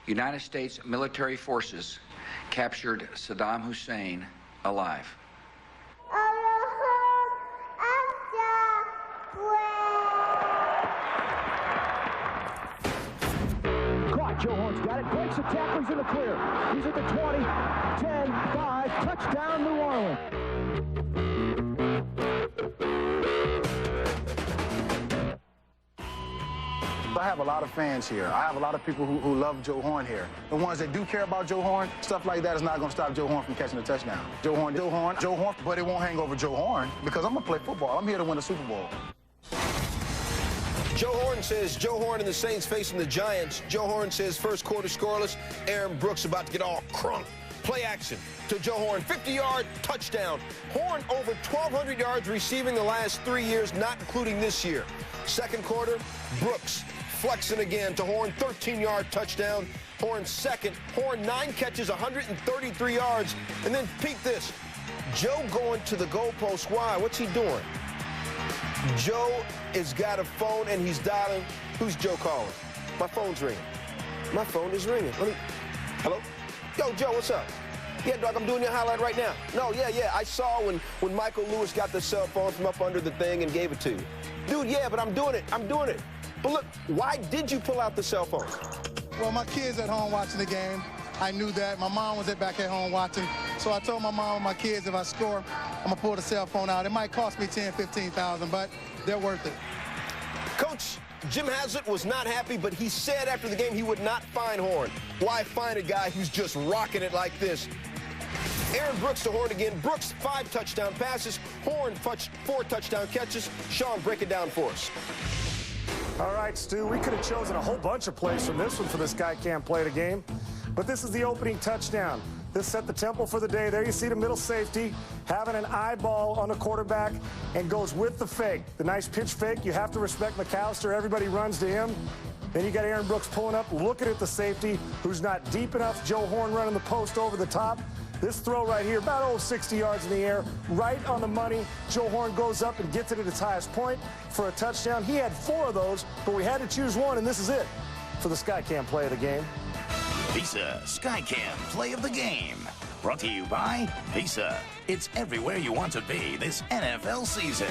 United States military forces captured Saddam Hussein alive. Caught. Joe Horn's got it. Breaks the tackle. He's in the clear. He's at the 20, 10, 5. Touchdown, New Orleans. I have a lot of fans here. I have a lot of people who love Joe Horn here. The ones that do care about Joe Horn, stuff like that is not going to stop Joe Horn from catching a touchdown. Joe Horn, but it won't hang over Joe Horn because I'm going to play football. I'm here to win a Super Bowl. Joe Horn says Joe Horn and the Saints facing the Giants. Joe Horn says 1st quarter scoreless. Aaron Brooks about to get all crunk. Play action to Joe Horn. 50-yard touchdown. Horn over 1,200 yards receiving the last 3 years, not including this year. 2nd quarter, Brooks flexing again to Horn, 13-yard touchdown. Horn 2nd. Horn 9 catches, 133 yards. And then peep this. Joe going to the goalpost. Why? What's he doing? Joe has got a phone and he's dialing. Who's Joe calling? My phone's ringing. My phone is ringing. Hello? Yo, Joe, what's up? Yeah, dog, I'm doing your highlight right now. No, yeah. I saw when Michael Lewis got the cell phone from up under the thing and gave it to you. Dude, yeah, but I'm doing it. But look, why did you pull out the cell phone? Well, my kids at home watching the game. I knew that. My mom was back at home watching. So I told my mom and my kids if I score, I'm going to pull the cell phone out. It might cost me $10,000, $15,000, but they're worth it. Coach Jim Haslett was not happy, but he said after the game he would not fine Horn. Why fine a guy who's just rocking it like this? Aaron Brooks to Horn again. Brooks, 5 touchdown passes. Horn, 4 touchdown catches. Sean, break it down for us. All right, Stu, we could have chosen a whole bunch of plays from this one for this guy can't play the game. But this is the opening touchdown. This set the tempo for the day. There you see the middle safety having an eyeball on the quarterback and goes with the fake. The nice pitch fake. You have to respect McAllister. Everybody runs to him. Then you got Aaron Brooks pulling up, looking at the safety who's not deep enough. Joe Horn running the post over the top. This throw right here, about 60 yards in the air, right on the money. Joe Horn goes up and gets it at its highest point for a touchdown. He had 4 of those, but we had to choose one, and this is it for the Skycam play of the game. Visa Skycam Play of the Game. Brought to you by Visa. It's everywhere you want to be this NFL season.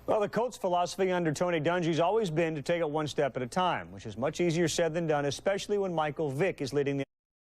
Well, the Colts' philosophy under Tony Dungy's always been to take it one step at a time, which is much easier said than done, especially when Michael Vick is leading the